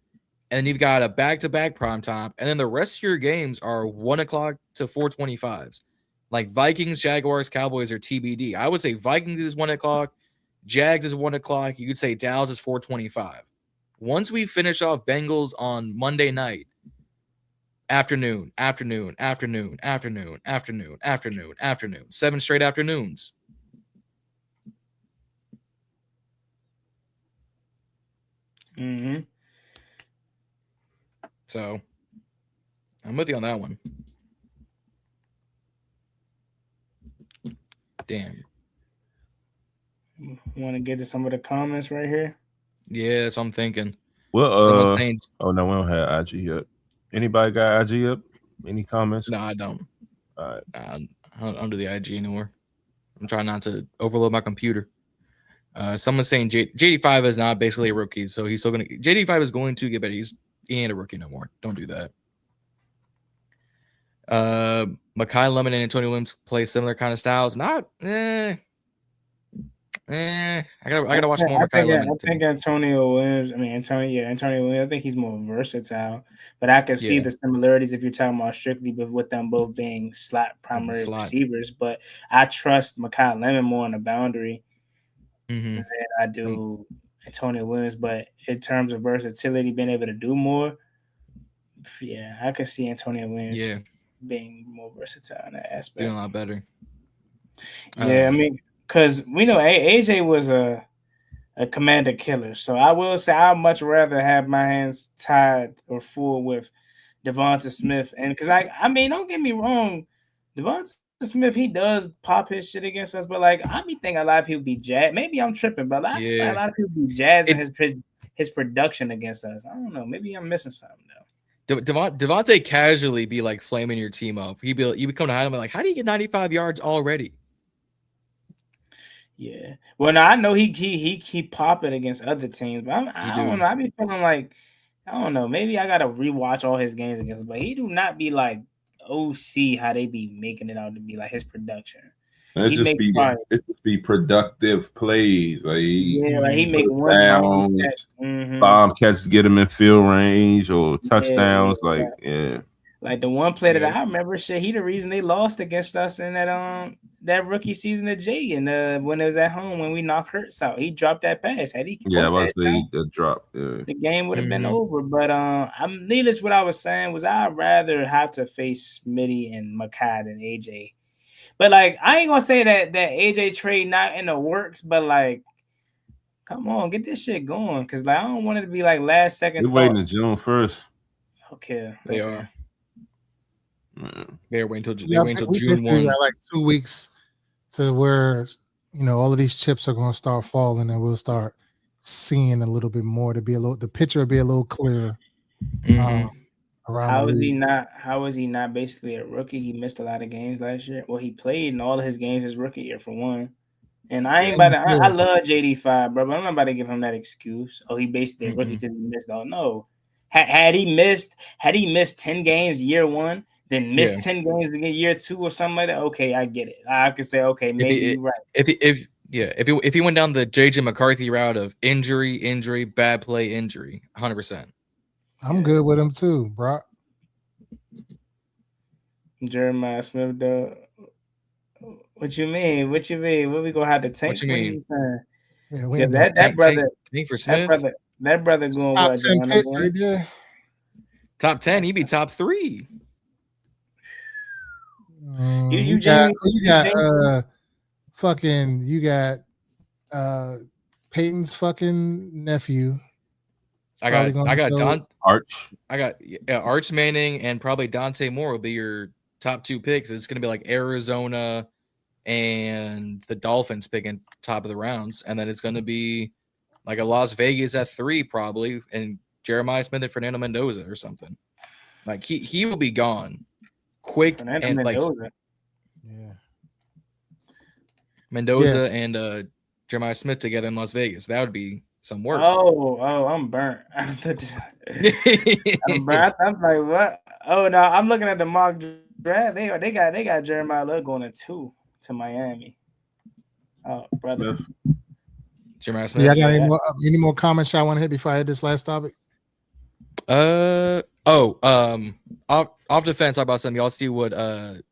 S2: and then you've got a back-to-back primetime, and then the rest of your games are 1 o'clock to 4:25s. Like Vikings, Jaguars, Cowboys are TBD. I would say Vikings is 1 o'clock, Jags is 1 o'clock. You could say Dallas is 4:25. Once we finish off Bengals on Monday night, afternoon, 7 straight afternoons.
S3: Mm-hmm.
S2: So I'm with you on that one. Damn.
S3: Want to get to some of the comments right here?
S2: Yeah, that's what I'm thinking.
S4: Well, saying, oh no, we don't have IG yet. Anybody got IG up? Any comments?
S2: No, I don't.
S4: All right.
S2: I don't do the IG anymore. I'm trying not to overload my computer. Someone's saying JD5 is not basically a rookie, so he's still gonna. JD5 is going to get better. He ain't a rookie no more. Don't do that. Mekhi Lemon and Antonio Williams play similar kind of styles. Not. I gotta watch more Mekhi Lemon.
S3: I think Antonio Williams. Antonio Williams. I think he's more versatile, but I can see the similarities if you're talking about strictly with them both being slot primary receivers. But I trust Mekhi Lemon more on the boundary than I do Antonio Williams. But in terms of versatility, being able to do more, yeah, I can see Antonio Williams being more versatile in that aspect.
S2: Doing a lot better.
S3: Yeah, I mean, because we know AJ was a commander killer. So I will say I'd much rather have my hands tied or full with Devonta Smith. And because I mean, don't get me wrong, Devonta Smith, he does pop his shit against us, but like I be thinking a lot of people be jazzed. Maybe I'm tripping, but a lot of people be jazzing his production against us. I don't know. Maybe I'm missing something though.
S2: Devontae casually be like flaming your team up. You be coming to him like, how do you get 95 yards already?
S3: Yeah. Well, now I know he popping against other teams, but I don't know. I be feeling like I don't know. Maybe I gotta rewatch all his games against, but he do not be like OC how they be making it out to be like his production.
S4: It just be productive plays. Like
S3: he make one
S4: downs, bomb catches get him in field range or touchdowns.
S3: Like the one play that I remember, he the reason they lost against us in that rookie season of Jay and when it was at home when we knocked Hurts out. He dropped that pass. Had he
S4: I was the drop. Yeah.
S3: The game would have been over. But I'm needless what I was saying was I'd rather have to face Smitty and Mekhi than AJ. But like I ain't gonna say that AJ trade not in the works, but like come on, get this shit going. Cause like I don't want it to be like last second.
S4: We're waiting until June 1st.
S3: Okay.
S2: They are. They're waiting until
S1: June 1. Like 2 weeks to where all of these chips are going to start falling, and we'll start seeing a little bit more. The picture will be a little clearer around
S3: How
S1: the
S3: is he
S1: league.
S3: not? How is he not basically a rookie? He missed a lot of games last year. Well, he played in all of his games his rookie year for one. And I ain't about to. I love JD5, bro, but I'm not about to give him that excuse. Oh, he basically a rookie because he missed. Oh no, had he missed 10 games year one, then missed 10 games again year two or something like that. Okay, I get it. I could say okay, maybe you're right.
S2: If he went down the JJ McCarthy route of injury, bad play, injury, 100%.
S1: I'm good with him too, bro.
S3: Jeremiah Smith, though. What you mean? What we gonna have to tank?
S2: What you mean?
S1: Yeah, we ain't
S3: that brother,
S2: tank for Smith.
S3: That brother going
S1: top
S3: what?
S1: 10 pick right there.
S2: Top 10, he'd be top 3.
S3: You got
S1: Peyton's fucking nephew.
S2: I got Arch Manning and probably Dante Moore will be your top 2 picks. It's going to be like Arizona and the Dolphins picking top of the rounds, and then it's going to be like a Las Vegas at 3 probably, and Jeremiah Smith and Fernando Mendoza or something. Like he will be gone quick.
S3: Fernando
S2: and
S3: Mendoza.
S2: like Mendoza and Jeremiah Smith together in Las Vegas. That would be some work.
S3: Oh, I'm burnt. I'm burnt. I'm like, what? Oh no, I'm looking at the mock draft. They got Jeremiah Love going at 2 to Miami. Oh, brother.
S2: Jeremiah Smith.
S1: Yeah, I got any more comments y'all want to hit before I hit this last topic?
S2: Off defense, talk about something. Y'all see what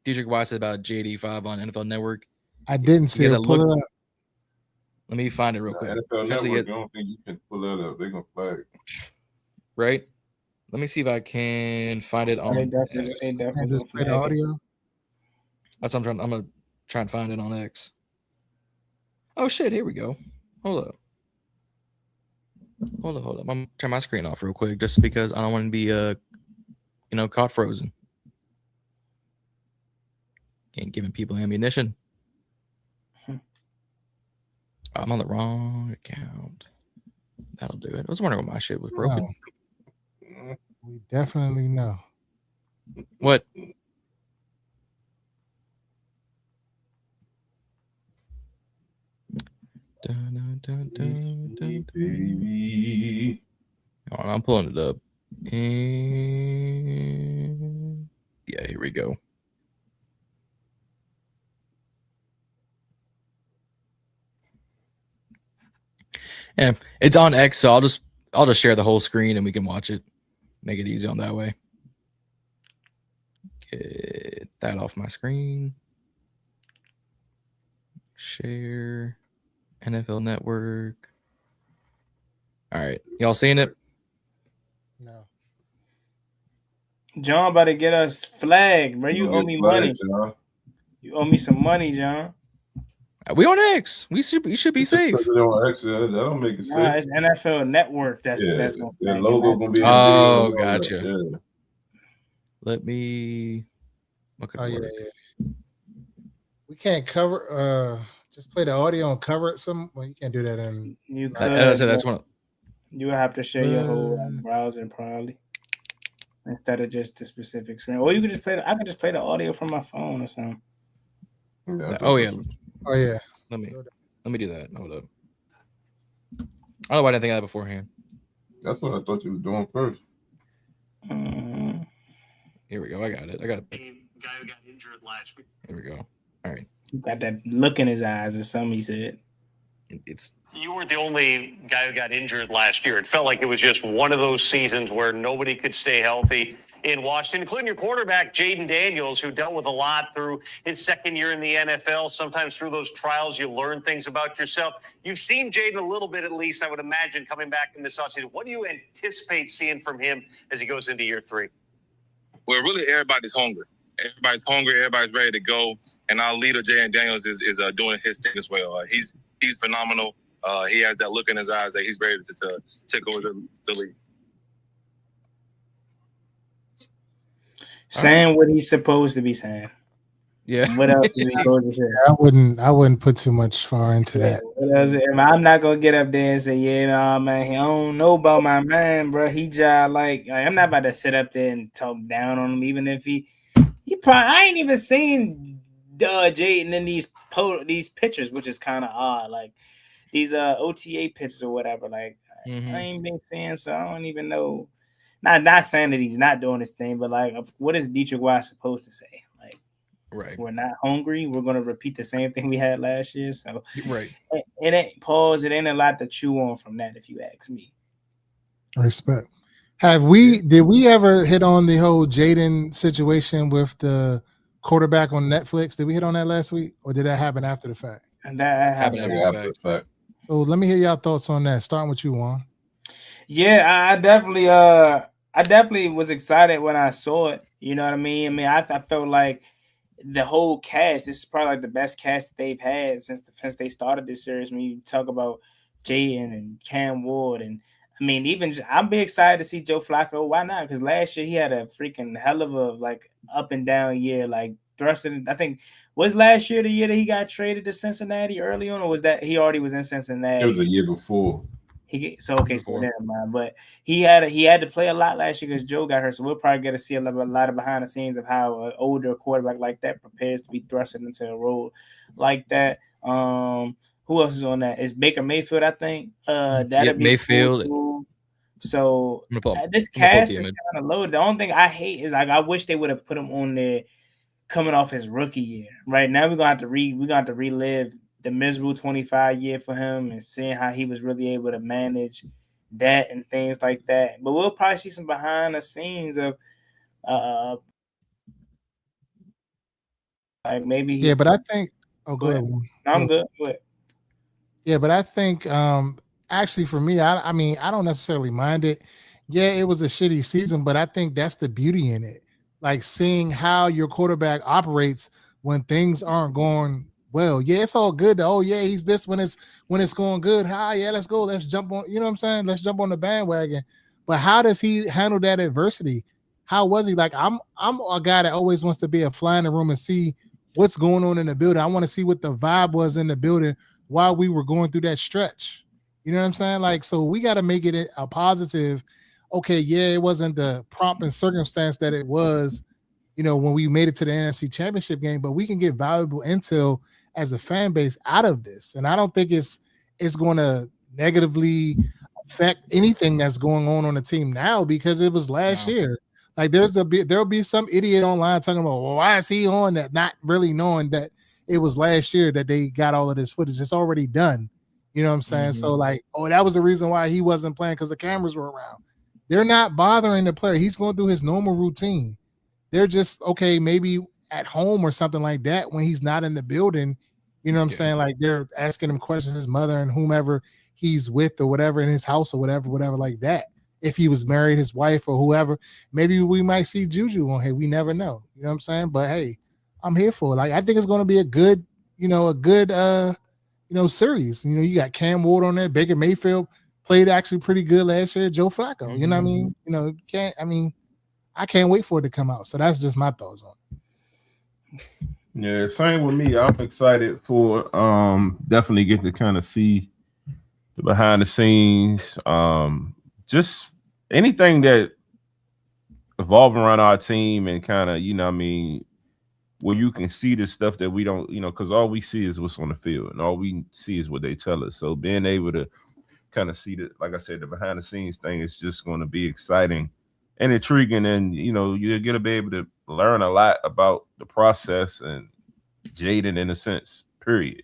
S2: Dietrich Weiss said about JD5 on NFL Network?
S1: I didn't see it. Pull it up.
S2: Let me find it real quick.
S4: NFL Network, I don't think you can pull that up. They're gonna flag.
S2: Right? Let me see if I can find it on.
S3: They definitely
S1: just play the audio.
S2: That's what I'm gonna try and find it on X. Oh shit! Here we go. Hold up. I'm gonna turn my screen off real quick just because I don't want to be caught frozen. Ain't giving people ammunition. I'm on the wrong account. That'll do it. I was wondering why my shit was broken.
S1: No. We definitely know.
S2: What? I'm pulling it up. And yeah, here we go. Yeah, it's on X, so I'll just share the whole screen and we can watch it. Make it easy on that way. Get that off my screen. Share NFL Network. All right, y'all seeing it?
S1: No.
S3: John about to get us flagged, bro. You owe me money. John. You owe me some money, John.
S2: We on X. You should be safe.
S4: On X, that don't make it safe.
S3: It's NFL Network. That's gonna
S4: that logo gonna be.
S2: Oh, gotcha. Yeah. Let me.
S1: Yeah. We can't cover. Just play the audio and cover it. Well, you can't do that.
S2: That's one.
S3: You would have to share your whole browser probably instead of just the specific screen. Or you could just play. I could just play the audio from my phone or something.
S2: Oh yeah. Let me do that. Hold up. I don't know why I didn't think of that beforehand.
S4: That's what I thought you were doing first.
S2: Here we go. I got it. Guy who got injured last week. Here we go. All right.
S3: He got that look in his eyes, or something he said.
S6: You weren't the only guy who got injured last year. It felt like it was just one of those seasons where nobody could stay healthy in Washington, including your quarterback, Jaden Daniels, who dealt with a lot through his second year in the NFL. Sometimes through those trials, you learn things about yourself. You've seen Jaden a little bit, at least, I would imagine, coming back in this offseason. What do you anticipate seeing from him as he goes into year 3?
S7: Well, really, everybody's hungry. Everybody's hungry. Everybody's ready to go. And our leader, Jaden Daniels, is doing his thing as well. He's phenomenal. He has that look in his eyes that he's ready to take over the league.
S3: Saying what he's supposed to be saying.
S2: Yeah.
S3: What else do we go to say?
S1: I wouldn't put too much far into that.
S3: What else? I'm not gonna get up there and say, yeah, nah, man, I don't know about my man, bro. He just like I'm not about to sit up there and talk down on him, even if he probably I ain't even seen Jaden in these pictures, which is kind of odd. Like these OTA pictures or whatever. Like I ain't been seeing, so I don't even know. Not saying that he's not doing his thing, but like, what is Dietrich Wise supposed to say? Like,
S2: Right.
S3: We're not hungry. We're gonna repeat the same thing we had last year. So
S2: right.
S3: It ain't pause. It ain't a lot to chew on from that, if you ask me.
S1: Respect. Did we ever hit on the whole Jaden situation with the quarterback on Netflix? Did we hit on that last week, or did that happen after the fact?
S3: And that happened
S4: after the fact.
S1: So let me hear y'all thoughts on that. Starting with you, Juan.
S3: Yeah, I definitely was excited when I saw it. You know what I mean? I felt like the whole cast, this is probably like the best cast that they've had since they started this series. When you talk about Jaden and Cam Ward, and I mean, even I'm be excited to see Joe Flacco. Why not? Because last year he had a freaking hell of a like up and down year, like thrusting. I think was last year the year that he got traded to Cincinnati early on, or was that he already was in Cincinnati?
S4: It was a year before.
S3: So never mind. But he had to play a lot last year because Joe got hurt. So we'll probably get to see a lot of behind the scenes of how an older quarterback like that prepares to be thrusted into a role like that. Who else is on that? It's Baker Mayfield, I think. That'll be
S2: Mayfield.
S3: Cool. So this cast is kind of loaded. The only thing I hate is like I wish they would have put him on there coming off his rookie year. Right now we're gonna have to relive the miserable 25 year for him and seeing how he was really able to manage that and things like that. But we'll probably see some behind the scenes of like maybe
S1: Yeah, but I think go ahead.
S3: I'm good. Go ahead.
S1: Yeah, but I think actually for me, I mean, I don't necessarily mind it. Yeah, it was a shitty season, but I think that's the beauty in it. Like seeing how your quarterback operates when things aren't going well. Yeah, it's all good. Oh yeah, he's this when it's going good. Yeah, let's go. Let's jump on. You know what I'm saying? Let's jump on the bandwagon. But how does he handle that adversity? How was he? Like I'm a guy that always wants to be a fly in the room and see what's going on in the building. I want to see what the vibe was in the building while we were going through that stretch. You know what I'm saying? Like, so we got to make it a positive. Okay, yeah, it wasn't the prompt and circumstance that it was, you know, when we made it to the NFC Championship game, but we can get valuable intel as a fan base out of this. And I don't think it's going to negatively affect anything that's going on the team now because it was last year. Like there'll be some idiot online talking about, well, why is he on that? Not really knowing that it was last year that they got all of this footage. It's already done. You know what I'm saying? So like, oh, that was the reason why he wasn't playing because the cameras were around. They're not bothering the player. He's going through his normal routine. They're just, okay, maybe at home or something like that when he's not in the building. You know what I'm saying? Like they're asking him questions, his mother and whomever he's with or whatever in his house or whatever like that. If he was married, his wife or whoever, maybe we might see Juju on here. We never know. You know what I'm saying? But hey, I'm here for it. Like I think it's going to be a good series. You know, you got Cam Ward on there. Baker Mayfield played actually pretty good last year. Joe Flacco. You know what I mean? You know, I can't wait for it to come out. So that's just my thoughts on it.
S4: Yeah, same with me. I'm excited for definitely get to kind of see the behind the scenes. Just anything that evolve around our team and kind of, you know what I mean, where you can see the stuff that we don't, you know, because all we see is what's on the field and all we see is what they tell us. So being able to kind of see that, like I said, the behind the scenes thing is just going to be exciting and intriguing. And, you know, you're going to be able to learn a lot about the process and Jaden in a sense, period.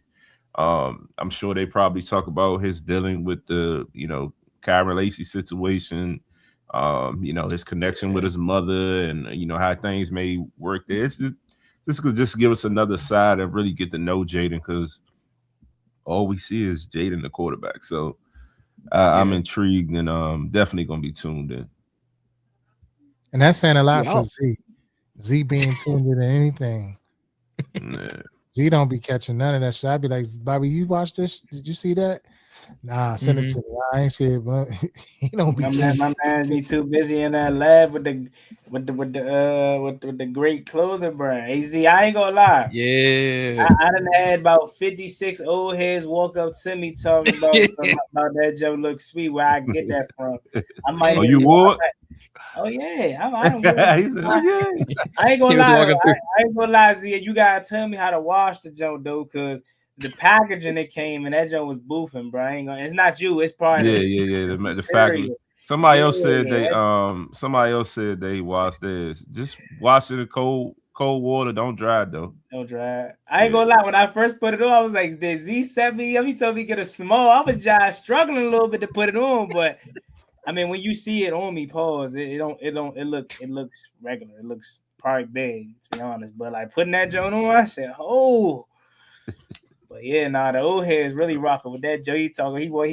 S4: I'm sure they probably talk about his dealing with the, you know, Kyron Lacey situation, you know, his connection with his mother and, you know, how things may work there. It's just, this could just give us another side and really get to know Jaden because all we see is Jaden, the quarterback. So I'm intrigued and definitely going to be tuned in.
S1: And that's saying a lot for Z. Z being tuned into anything. Z don't be catching none of that shit. I'd be like, Bobby, you watch this? Did you see that? Nah, send it to me. I ain't see it, but he don't be.
S3: My man be too busy in that lab with the great clothing brand. AZ, I ain't gonna lie.
S2: Yeah.
S3: I done had about 56 old heads walk up to me talking about that Joe look sweet. Where I get that from? I might.
S4: Oh, you would?
S3: Oh yeah, I don't.
S4: He said, oh, yeah.
S3: I ain't gonna
S2: He was
S3: lie.
S2: walking through.
S3: I ain't gonna lie, Zia. You gotta tell me how to wash the joint though, cause the packaging that came and that joint was boofing, bro. I ain't gonna, it's not you. It's probably
S4: The factory. Somebody else said they washed theirs. Just wash it in cold water. Don't dry it though.
S3: Don't dry. I ain't gonna lie. When I first put it on, I was like, "Did Z sent me?" He told me to get a small. I was just struggling a little bit to put it on, but I mean, when you see it on me, pause. It looks regular. It looks probably big, to be honest. But like putting that joint on, I said, "Oh." But yeah, the old head is really rocking with that Joe. He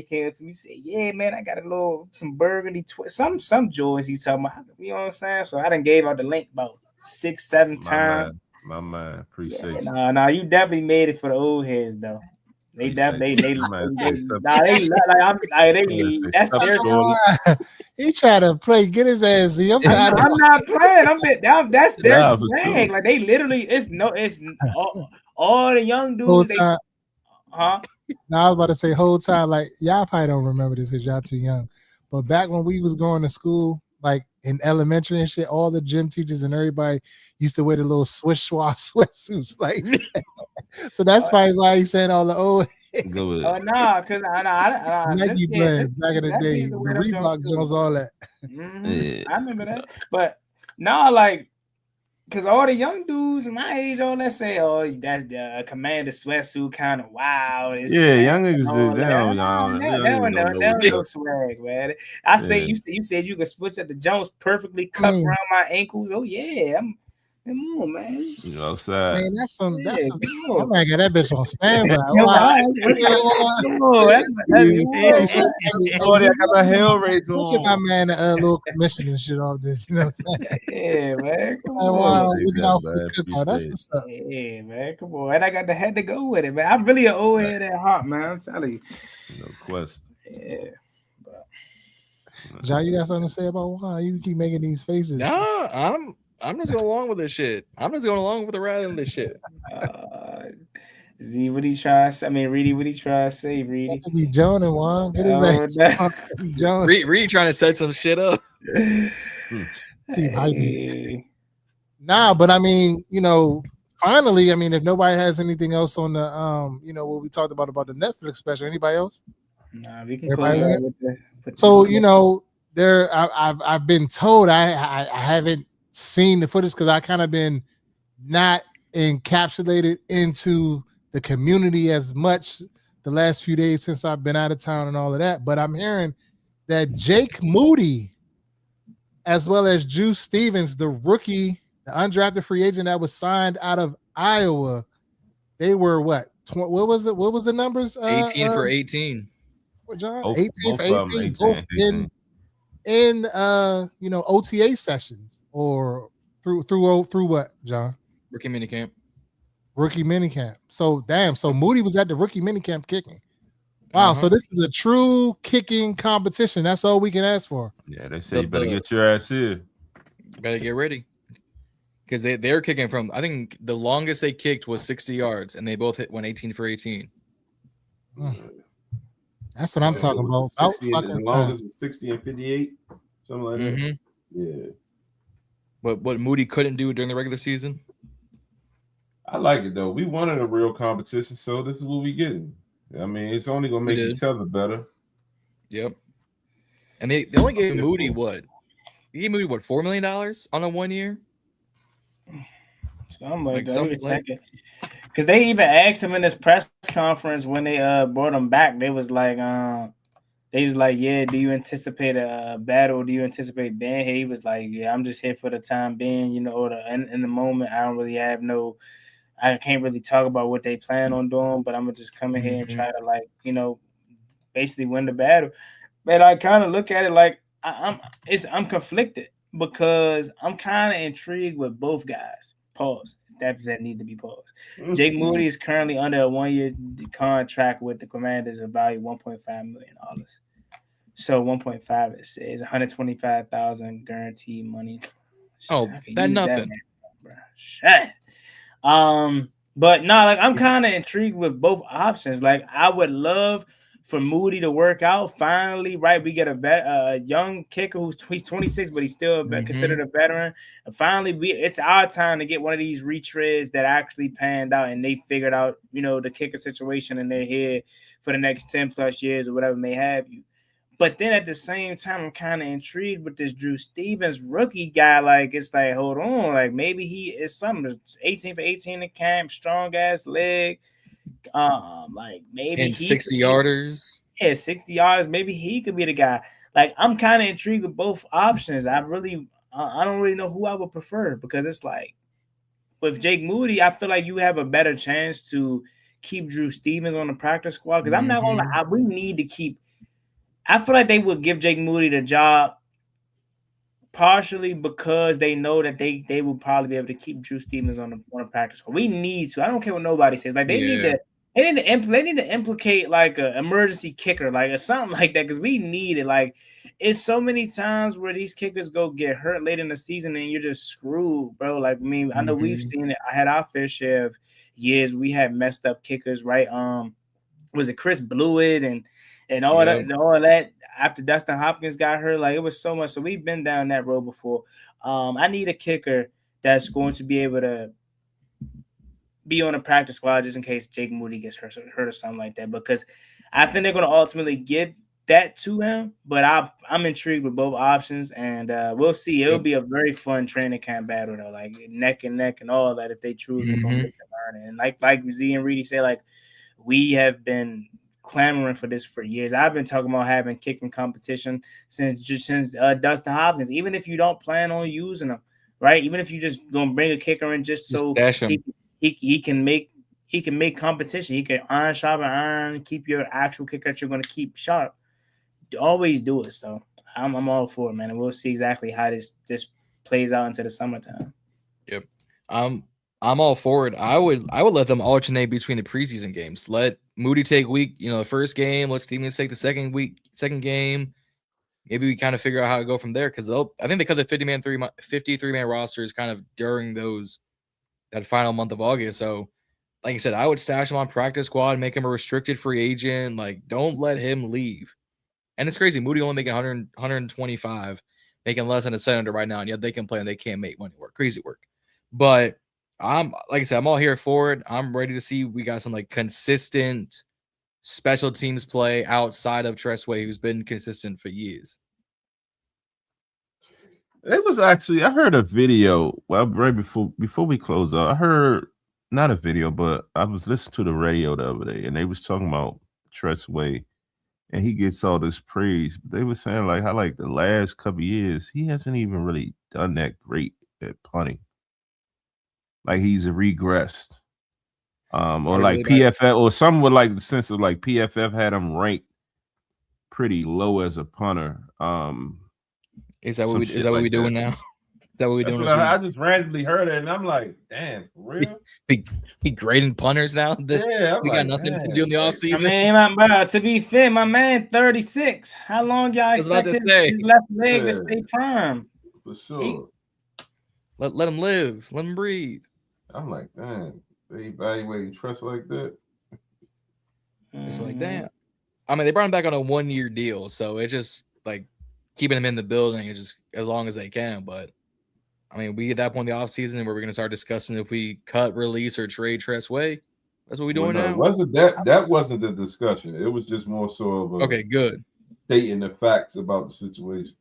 S3: came to me, said, "Yeah, man, I got some burgundy some joys." He's talking about, you know what I'm saying? So I done gave out the link about 6-7 times.
S4: My man, appreciate you.
S3: Nah, you definitely made it for the old heads though. They definitely that's their
S4: story.
S1: He trying to play, get his ass. Z. I'm
S3: not playing. That's their slang. Like they literally, it's all the young dudes.
S1: Now I was about to say whole time, like y'all probably don't remember this because y'all too young. But back when we was going to school, like in elementary and shit, all the gym teachers and everybody used to wear the little swish swash sweatsuits. Like, so that's probably why he's saying all the old.
S3: Oh no, because
S1: Nike brands back in the day, the Reebok Jones, all that.
S3: Mm-hmm. I remember that, but now like. Because all the young dudes my age, all that say, "Oh, that's the Commander sweatsuit, kind of wow."
S4: Young niggas do. They don't
S3: know swag, man. I say you said you could switch up the Jones perfectly cut around my ankles. Oh yeah, come on, man.
S4: You know, sad.
S1: Man, that's some. I might get that bitch on standby.
S4: I got my hell raised on.
S1: Look at my man a little commission and shit off this. You know what I'm saying?
S3: Yeah, man. Come
S1: on. That's what's up.
S3: Yeah, man. Come on. And I got the head to go with it, man. I'm really an old head at heart, man. I'm telling you.
S4: No question.
S3: Yeah.
S1: John, you got something to say about Juan? You keep making these faces.
S2: No, I'm just going along with this shit. I'm just going along with the ride on this shit.
S3: Z, what he trying to say? I mean, Reedie, what he trying to say, Reedie?
S1: I think he's John and Juan. Get his ass. John.
S2: Reedie trying to set some shit up.
S1: Keep hyping. Nah, but I mean, finally, I mean, if nobody has anything else on the, what we talked about the Netflix special, anybody else?
S3: Nah, we can go with
S1: So, I've been told I haven't seen the footage because I kind of been not encapsulated into the community as much the last few days since I've been out of town and all of that. But I'm hearing that Jake Moody, as well as Juice Stevens, the rookie, the undrafted free agent that was signed out of Iowa, they were what? What was it? What was the numbers?
S2: 18 for 18.
S1: What, John? 18 for 18. Both in OTA sessions or through what, John?
S2: Rookie minicamp.
S1: Rookie minicamp. So Moody was at the rookie minicamp kicking. Wow, so this is a true kicking competition. That's all we can ask for.
S4: Yeah, they say you better get your ass here.
S2: You better get ready. Because they're kicking from, I think the longest they kicked was 60 yards, and they both went 18 for 18.
S1: That's what I'm talking about.
S4: 60 the longest was 60 and 58, something like that. Yeah.
S2: What Moody couldn't do during the regular season?
S4: I like it though. We wanted a real competition, so this is what we getting. I mean, it's only gonna make each other better.
S2: Yep. And they only gave Moody what? They gave Moody $4 million on a 1 year?
S3: Something like that. Because they even asked him in this press conference when they brought him back. They was like, yeah, do you anticipate a battle? Do you anticipate being here? He was like, yeah, I'm just here for the time being, in the moment. I don't really have I can't really talk about what they plan on doing, but I'm gonna just come in here and try to basically win the battle. But I kind of look at it like I'm conflicted because I'm kind of intrigued with both guys. Pause. that need to be paused. Jake Moody is currently under a 1-year contract with the Commanders of value $1.5 million. So 1.5 is 125,000 guaranteed money.
S2: Oh, that nothing.
S3: Shit. But no, like I'm kind of intrigued with both options. Like I would love for Moody to work out finally. Right, we get a young kicker he's 26, but he's still considered a veteran. And finally, it's our time to get one of these retreads that actually panned out and they figured out, the kicker situation in their head for the next 10 plus years or whatever may have you. But then at the same time, I'm kind of intrigued with this Drew Stevens rookie guy. Like, it's like, hold on. Like, maybe he is something. 18 for 18 in camp, strong-ass leg. Like, maybe
S2: and 60 yarders.
S3: Yeah, 60 yards. Maybe he could be the guy. Like, I'm kind of intrigued with both options. I don't really know who I would prefer because it's like, with Jake Moody, I feel like you have a better chance to keep Drew Stevens on the practice squad because I'm not going to lie. We need to keep – I feel like they would give Jake Moody the job partially because they know that they will probably be able to keep Drew Stevens on the practice squad. We need to. I don't care what nobody says. Like they need to implicate like an emergency kicker, like or something like that, because we need it. Like it's so many times where these kickers go get hurt late in the season and you're just screwed, bro. Like I know we've seen it. I had our fair share of years we had messed up kickers, right? Was it Chris Blewett and all that after Dustin Hopkins got hurt, like it was so much. So we've been down that road before. I need a kicker that's going to be able to be on a practice squad just in case Jake Moody gets hurt or something like that. Because I think they're going to ultimately give that to him. But I'm intrigued with both options, and we'll see. It'll be a very fun training camp battle though, like neck and neck and all that. If they truly going to make the learn, and like Z and Reedie say, like we have been clamoring for this for years. I've been talking about having kicking competition since Dustin Hopkins. Even if you don't plan on using them, right? Even if you just gonna bring a kicker in just so he can make competition. He can iron sharpen iron, keep your actual kicker that you're gonna keep sharp. Always do it. So I'm all for it, man. And we'll see exactly how this plays out into the summertime.
S2: Yep. I'm all for it. I would let them alternate between the preseason games. Let Moody take the first game. Let Stevens take the second game. Maybe we kind of figure out how to go from there because I think they cut the 53-man rosters kind of during that final month of August. So, like I said, I would stash him on practice squad, make him a restricted free agent. Like, don't let him leave. And it's crazy. Moody only making 125, making less than a senator right now, and yet they can play and they can't make money work. Crazy work. But like I said, I'm all here for it. I'm ready to see we got some like consistent special teams play outside of Tressway, who's been consistent for years.
S4: It was actually, I heard a video right before we close out. I heard not a video, but I was listening to the radio the other day, and they was talking about Tressway, and he gets all this praise. But they were saying like how like the last couple of years he hasn't even really done that great at punting. Like he's regressed, or like PFF, or some would like the sense of like PFF had him ranked pretty low as a punter.
S2: Is that what we doing now? Is that what we doing?
S4: I just randomly heard it, and I'm like, damn, for real?
S2: We grading punters now. We got nothing to do in the offseason.
S3: I mean, to be fair, my man, 36. How long y'all expect his left leg to stay prime?
S4: For sure.
S2: Let him live. Let him breathe.
S4: I'm like, damn, they evaluating trust like that.
S2: It's like, damn. I mean, they brought him back on a 1-year deal, so it's just like keeping him in the building is just as long as they can. But I mean, we at that point in the offseason where we're gonna start discussing if we cut, release, or trade Tressway. That's what we're doing now.
S4: That wasn't the discussion. It was just more so of
S2: good.
S4: Stating the facts about the situation.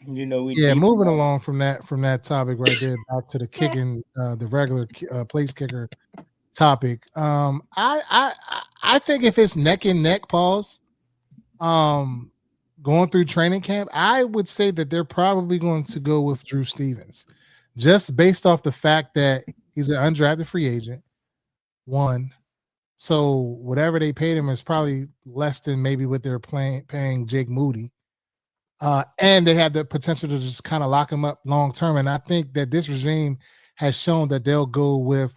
S1: Moving along from that topic right there back to the kicking, the regular place kicker topic. I think if it's neck and neck pause, going through training camp, I would say that they're probably going to go with Drew Stevens, just based off the fact that he's an undrafted free agent. One, so whatever they paid him is probably less than maybe what they're paying Jake Moody. And they have the potential to just kind of lock him up long term. And I think that this regime has shown that they'll go with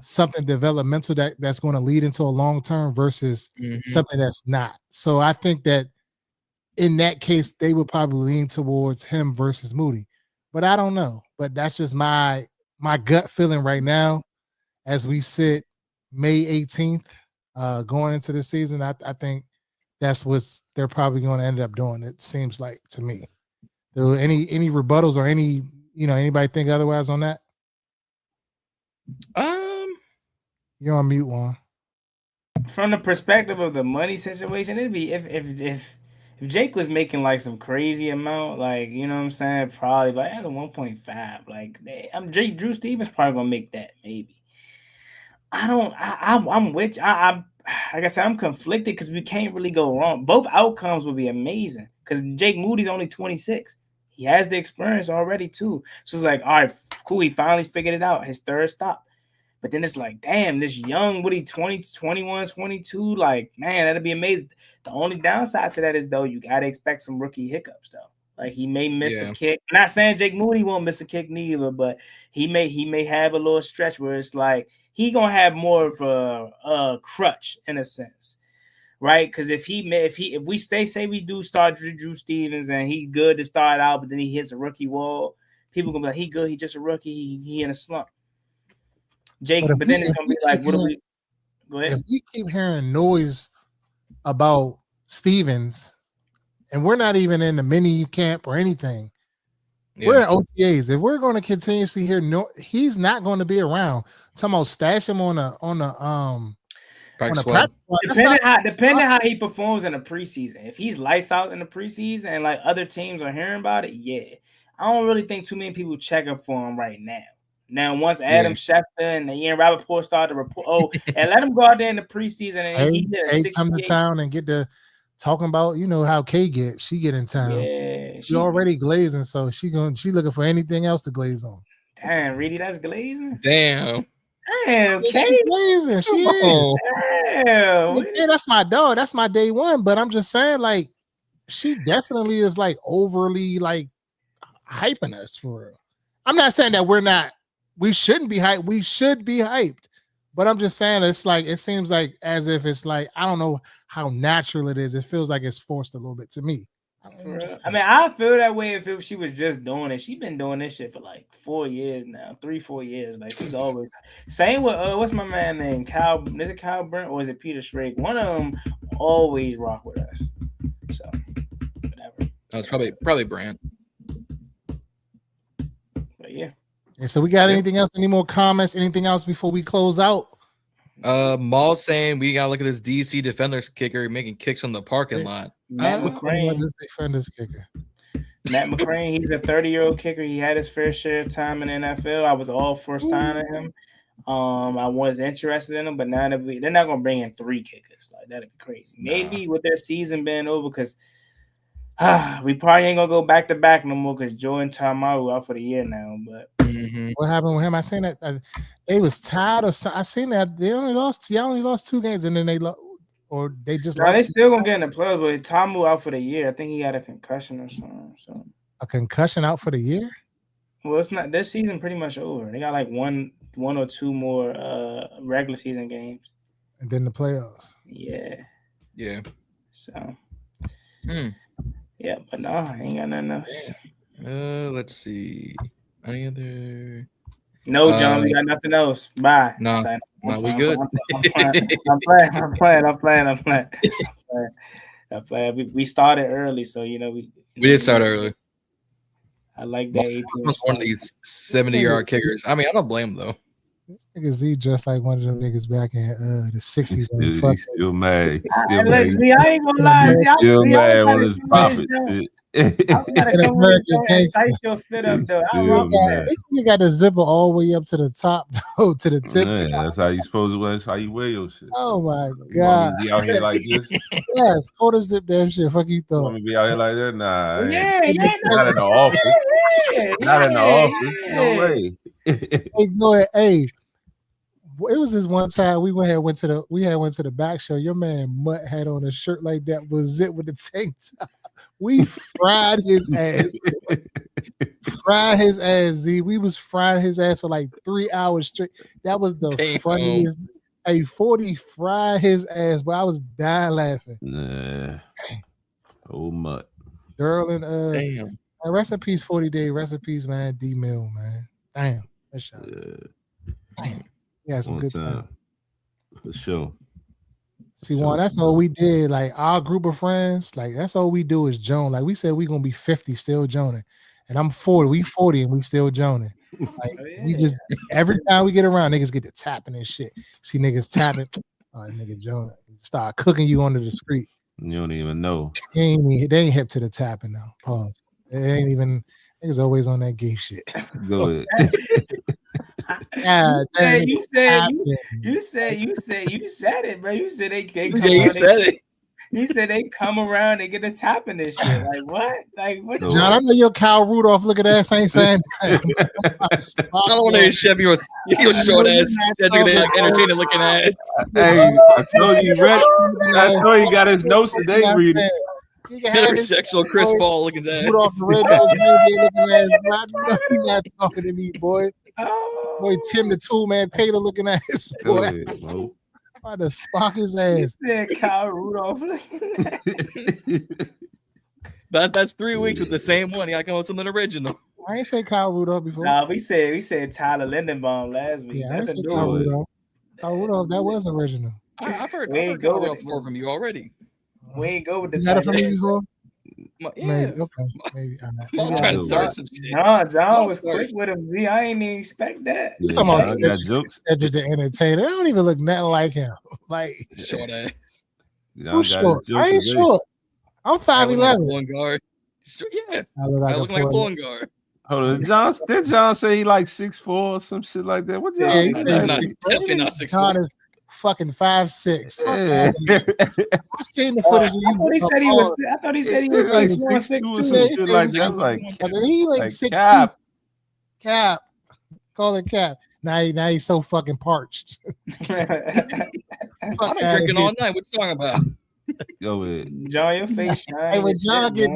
S1: something developmental that's going to lead into a long term versus something that's not. So I think that in that case, they would probably lean towards him versus Moody. But I don't know. But that's just my gut feeling right now as we sit May 18th going into the season. I think that's what they're probably going to end up doing. It seems like to me. Any rebuttals or anybody think otherwise on that? You're on mute, Juan.
S3: From the perspective of the money situation, it'd be if Jake was making like some crazy amount, like, you know what I'm saying, probably like at a 1.5. Like, Drew Stevens probably gonna make that maybe. I'm with you. I'm like I said, I'm conflicted because we can't really go wrong. Both outcomes would be amazing because Jake Moody's only 26. He has the experience already too. So it's like, all right, cool. He finally figured it out. His third stop. But then it's like, damn, this young Woody 20, 21, 22, like, man, that'd be amazing. The only downside to that is, though, you got to expect some rookie hiccups, though. Like, he may miss a kick. I'm not saying Jake Moody won't miss a kick neither, but he may have a little stretch where it's like he going to have more of a crutch in a sense, right? Because if we say we do start Drew Stevens and he good to start out, but then he hits a rookie wall, people going to be like, he good, he just a rookie, he in a slump. Jake, but then it's gonna be like, what do we? Go ahead.
S1: If we keep hearing noise about Stevens, and we're not even in the mini camp or anything, we're in OTAs. If we're going to continuously hear he's not going to be around. I'm talking about stash him on the
S2: practice squad.
S3: Depending how he performs in the preseason. If he's lights out in the preseason and like other teams are hearing about it, yeah, I don't really think too many people checking for him right now. Now, once Adam Schefter and Ian Rappaport start to report, and let him go out there in the preseason and
S1: he come to town and get to talking about, how Kay gets. She get in town.
S3: Yeah,
S1: she already glazing, so she looking for anything else to glaze on.
S3: Damn, Reedie, that's glazing.
S2: Damn,
S3: Kay.
S1: She glazing. She is. Damn. Yeah, that's my dog. That's my day one. But I'm just saying, like, she definitely is like overly like hyping us for real. I'm not saying that we shouldn't be hyped. We should be hyped. But I'm just saying it's like it seems like as if it's like I don't know how natural it is. It feels like it's forced a little bit to me.
S3: I mean, I feel that way if she was just doing it. She's been doing this shit for like 4 years now, 3-4 years. Like she's always same with what's my man name? Cal? Is it Cal Brent or is it Peter Strake? One of them always rock with us. So whatever.
S2: Oh, it's probably Brant.
S3: But yeah.
S1: And so we got anything else? Any more comments? Anything else before we close out?
S2: Maul saying we gotta look at this DC defenders kicker making kicks on the parking lot.
S3: Matt McCrane,
S1: this defenders kicker.
S3: Matt McCrane, he's a 30-year-old kicker. He had his fair share of time in the NFL. I was all for signing him. I was interested in him, but now they're not gonna bring in 3 kickers. Like that'd be crazy. Maybe with their season being over, because we probably ain't gonna go back to back no more because Joe and Tamaru out for the year now. But
S1: what happened with him? I seen that they was tired of. I seen that they only lost 2 games and then they lost, or they just.
S3: No, they still gonna get in the playoffs, but Tamu out for the year. I think he had a concussion or something. So
S1: a concussion out for the year.
S3: Well, it's not. This season pretty much over. They got like one or 2 more regular season games,
S1: and then the playoffs.
S2: Yeah.
S3: So. Yeah, but no, I ain't got nothing else.
S2: Let's see. Any other?
S3: No, John, we got nothing else. Bye.
S2: No, we good.
S3: I'm playing. We started early, so we
S2: did start early.
S3: I like that.
S2: One of these 70-yard kickers. I mean, I don't blame him though.
S1: This nigga Z just like one of them niggas back in the 60s.
S4: He's still mad.
S3: See, I ain't gonna lie.
S4: Still mad on his profit.
S3: I gotta come with and tight your fit up though.
S1: This nigga got the zipper all the way up to the top, though, to the tip.
S4: Man, that's how you supposed to wear. That's how you wear your shit.
S1: Oh my god!
S4: You be out here like this?
S1: Yes, quarter zip that shit. Fuck you thought?
S4: Want me to be out here like that? Nah.
S3: Yeah,
S4: not in the office. Not in the office. No way.
S1: Hey, go ahead. Hey, it was this one time we went to the back show. Your man Mutt had on a shirt like that was zipped with the tank top. We fried his ass. fried his ass, Z. We was frying his ass for like 3 hours straight. That was the
S2: Damn.
S1: funniest. A 40 fried his ass, but I was dying laughing.
S4: Nah. Oh much.
S1: Girl and
S2: Damn.
S1: rest in peace, 40 Day. Rest in peace, man. D Mill, man. Damn. That shot. Damn. Yeah, some
S4: One
S1: good
S4: time.
S1: time.
S4: For sure.
S1: See, Juan, that's all we did. Like our group of friends, like that's all we do is Joan. Like we said, we gonna be 50 still joning, and I'm 40. We 40 and we still joning. Like we just every time we get around, niggas get to tapping and shit. See niggas tapping. All right, nigga Joan start cooking you under the street.
S4: You don't even know.
S1: They ain't hip to the tapping now. Pause. It ain't even niggas always on that gay shit.
S4: Go ahead.
S1: God,
S3: you said it, bro. You said they come
S2: Yeah, you said it.
S3: He said they come around and get a tap in this shit. Like what? Like what?
S4: No.
S1: John, I know your Kyle Rudolph looking ass ain't saying that.
S2: I don't want to shove your short ass, like entertaining looking ass.
S4: Hey, I told you, read. I told you got his notes today, Reedie.
S2: Heterosexual Chris Paul looking ass.
S1: Rudolph the red nose looking ass. Bro. I know you're not talking to me, boy. Boy, Tim the Tool Man Taylor looking ass,
S4: Go
S1: boy.
S4: ahead, bro.
S1: About to spock his ass.
S3: He said Kyle Rudolph.
S2: That's 3 weeks with the same one. You gotta come with something original.
S1: I ain't say Kyle Rudolph before.
S3: Nah, we said Tyler Lindenbaum last week.
S1: Yeah, I ain't
S3: That's
S1: say
S3: a
S1: Kyle
S3: new
S1: Rudolph. Kyle Rudolph, that was original.
S2: I've heard
S3: We ain't go with
S2: before from you already.
S3: We ain't go with the
S1: You got it from
S3: tight
S1: me
S3: end.
S1: before?
S2: Yeah.
S1: Maybe. Okay. Maybe.
S2: I'm trying to start some shit.
S3: John was quick with him. Z, I ain't even expect that.
S1: You talking about
S4: I got jokes.
S1: Cedric the Entertainer? I don't even look nothing like him. Like
S2: Short ass.
S1: who's short? I ain't short. I'm 5'11".
S2: Pulling guard. Yeah.
S1: I look like
S2: I look like a pulling guard.
S4: Hold on, did John say he like 6'4" or some shit like that? What John?
S1: Yeah, he's
S2: definitely not 6'4".
S1: John is fucking 5'6".
S4: Yeah.
S1: I've seen the footage of you.
S3: I thought he said he was
S4: like
S3: 6'1",
S4: 6'2" or
S3: 6'2".
S4: some shit like that. Like,
S1: He like
S4: like
S1: 6
S4: Cap.
S1: Cap. Call it Cap. Now he's so fucking parched.
S2: I've been drinking all night. What you talking about?
S4: Go ahead.
S3: John, your face shine.
S1: Hey, when John get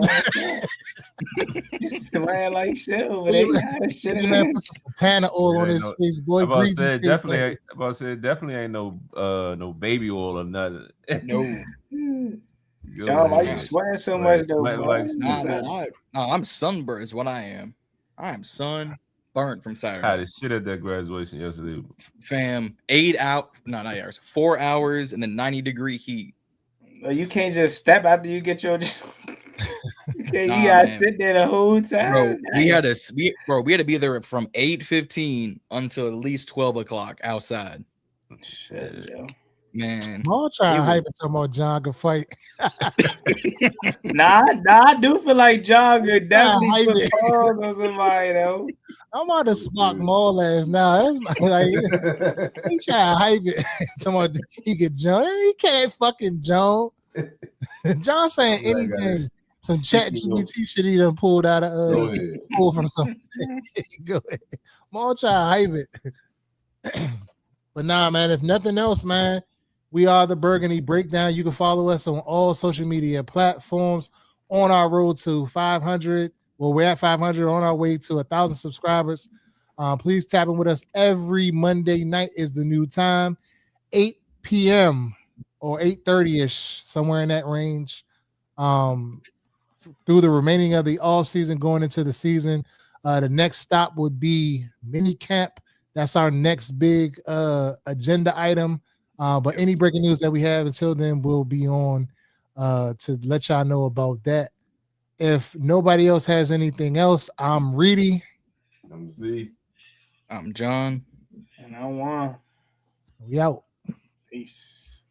S3: you swearing like shit over there. You had a shit in there.
S1: put some Tana oil on his face, boy.
S4: About
S1: Greasy
S4: said
S1: face
S4: definitely. About said definitely ain't no baby oil or nothing.
S2: No.
S4: Go
S3: John, why
S4: ahead.
S3: you sweating so much though?
S4: Sweating
S3: Bro?
S4: like shit.
S2: Nah, man, I'm sunburned is what I am. I am sunburnt from
S4: I had
S2: Saturday.
S4: a shit at that graduation yesterday.
S2: Fam, not hours, 4 hours, and then 90-degree heat.
S3: You can't just step after you get your. You
S2: Nah,
S3: gotta
S2: man.
S3: sit there the whole time.
S2: Bro, we had to be there from 8:15 until at least 12 o'clock outside.
S3: Shit, Joe.
S2: Man,
S1: I'm trying to hype it talking about John can fight.
S3: Nah, I do feel like John could definitely
S1: hype
S3: put
S1: it.
S3: paws on somebody though.
S1: I'm on the smock Maul ass now. That's like he trying to hype it. Talking about he could jump. He can't fucking jump. John saying anything. Some chat GPT shit he done pulled out of pulled from something. Go ahead. Maul trying to hype it. But nah, man, if nothing else, man, we are the Burgundy Breakdown. You can follow us on all social media platforms on our road to 500. Well, we're at 500 on our way to 1,000 subscribers. Please tap in with us every Monday night is the new time, 8 p.m. or 8:30ish, somewhere in that range. Through the remaining of the off season, going into the season, the next stop would be mini camp. That's our next big agenda item. But any breaking news that we have until then, we'll be on to let y'all know about that. If nobody else has anything else, I'm Reedie.
S4: I'm Z.
S2: I'm John.
S3: And I won.
S1: We out.
S3: Peace.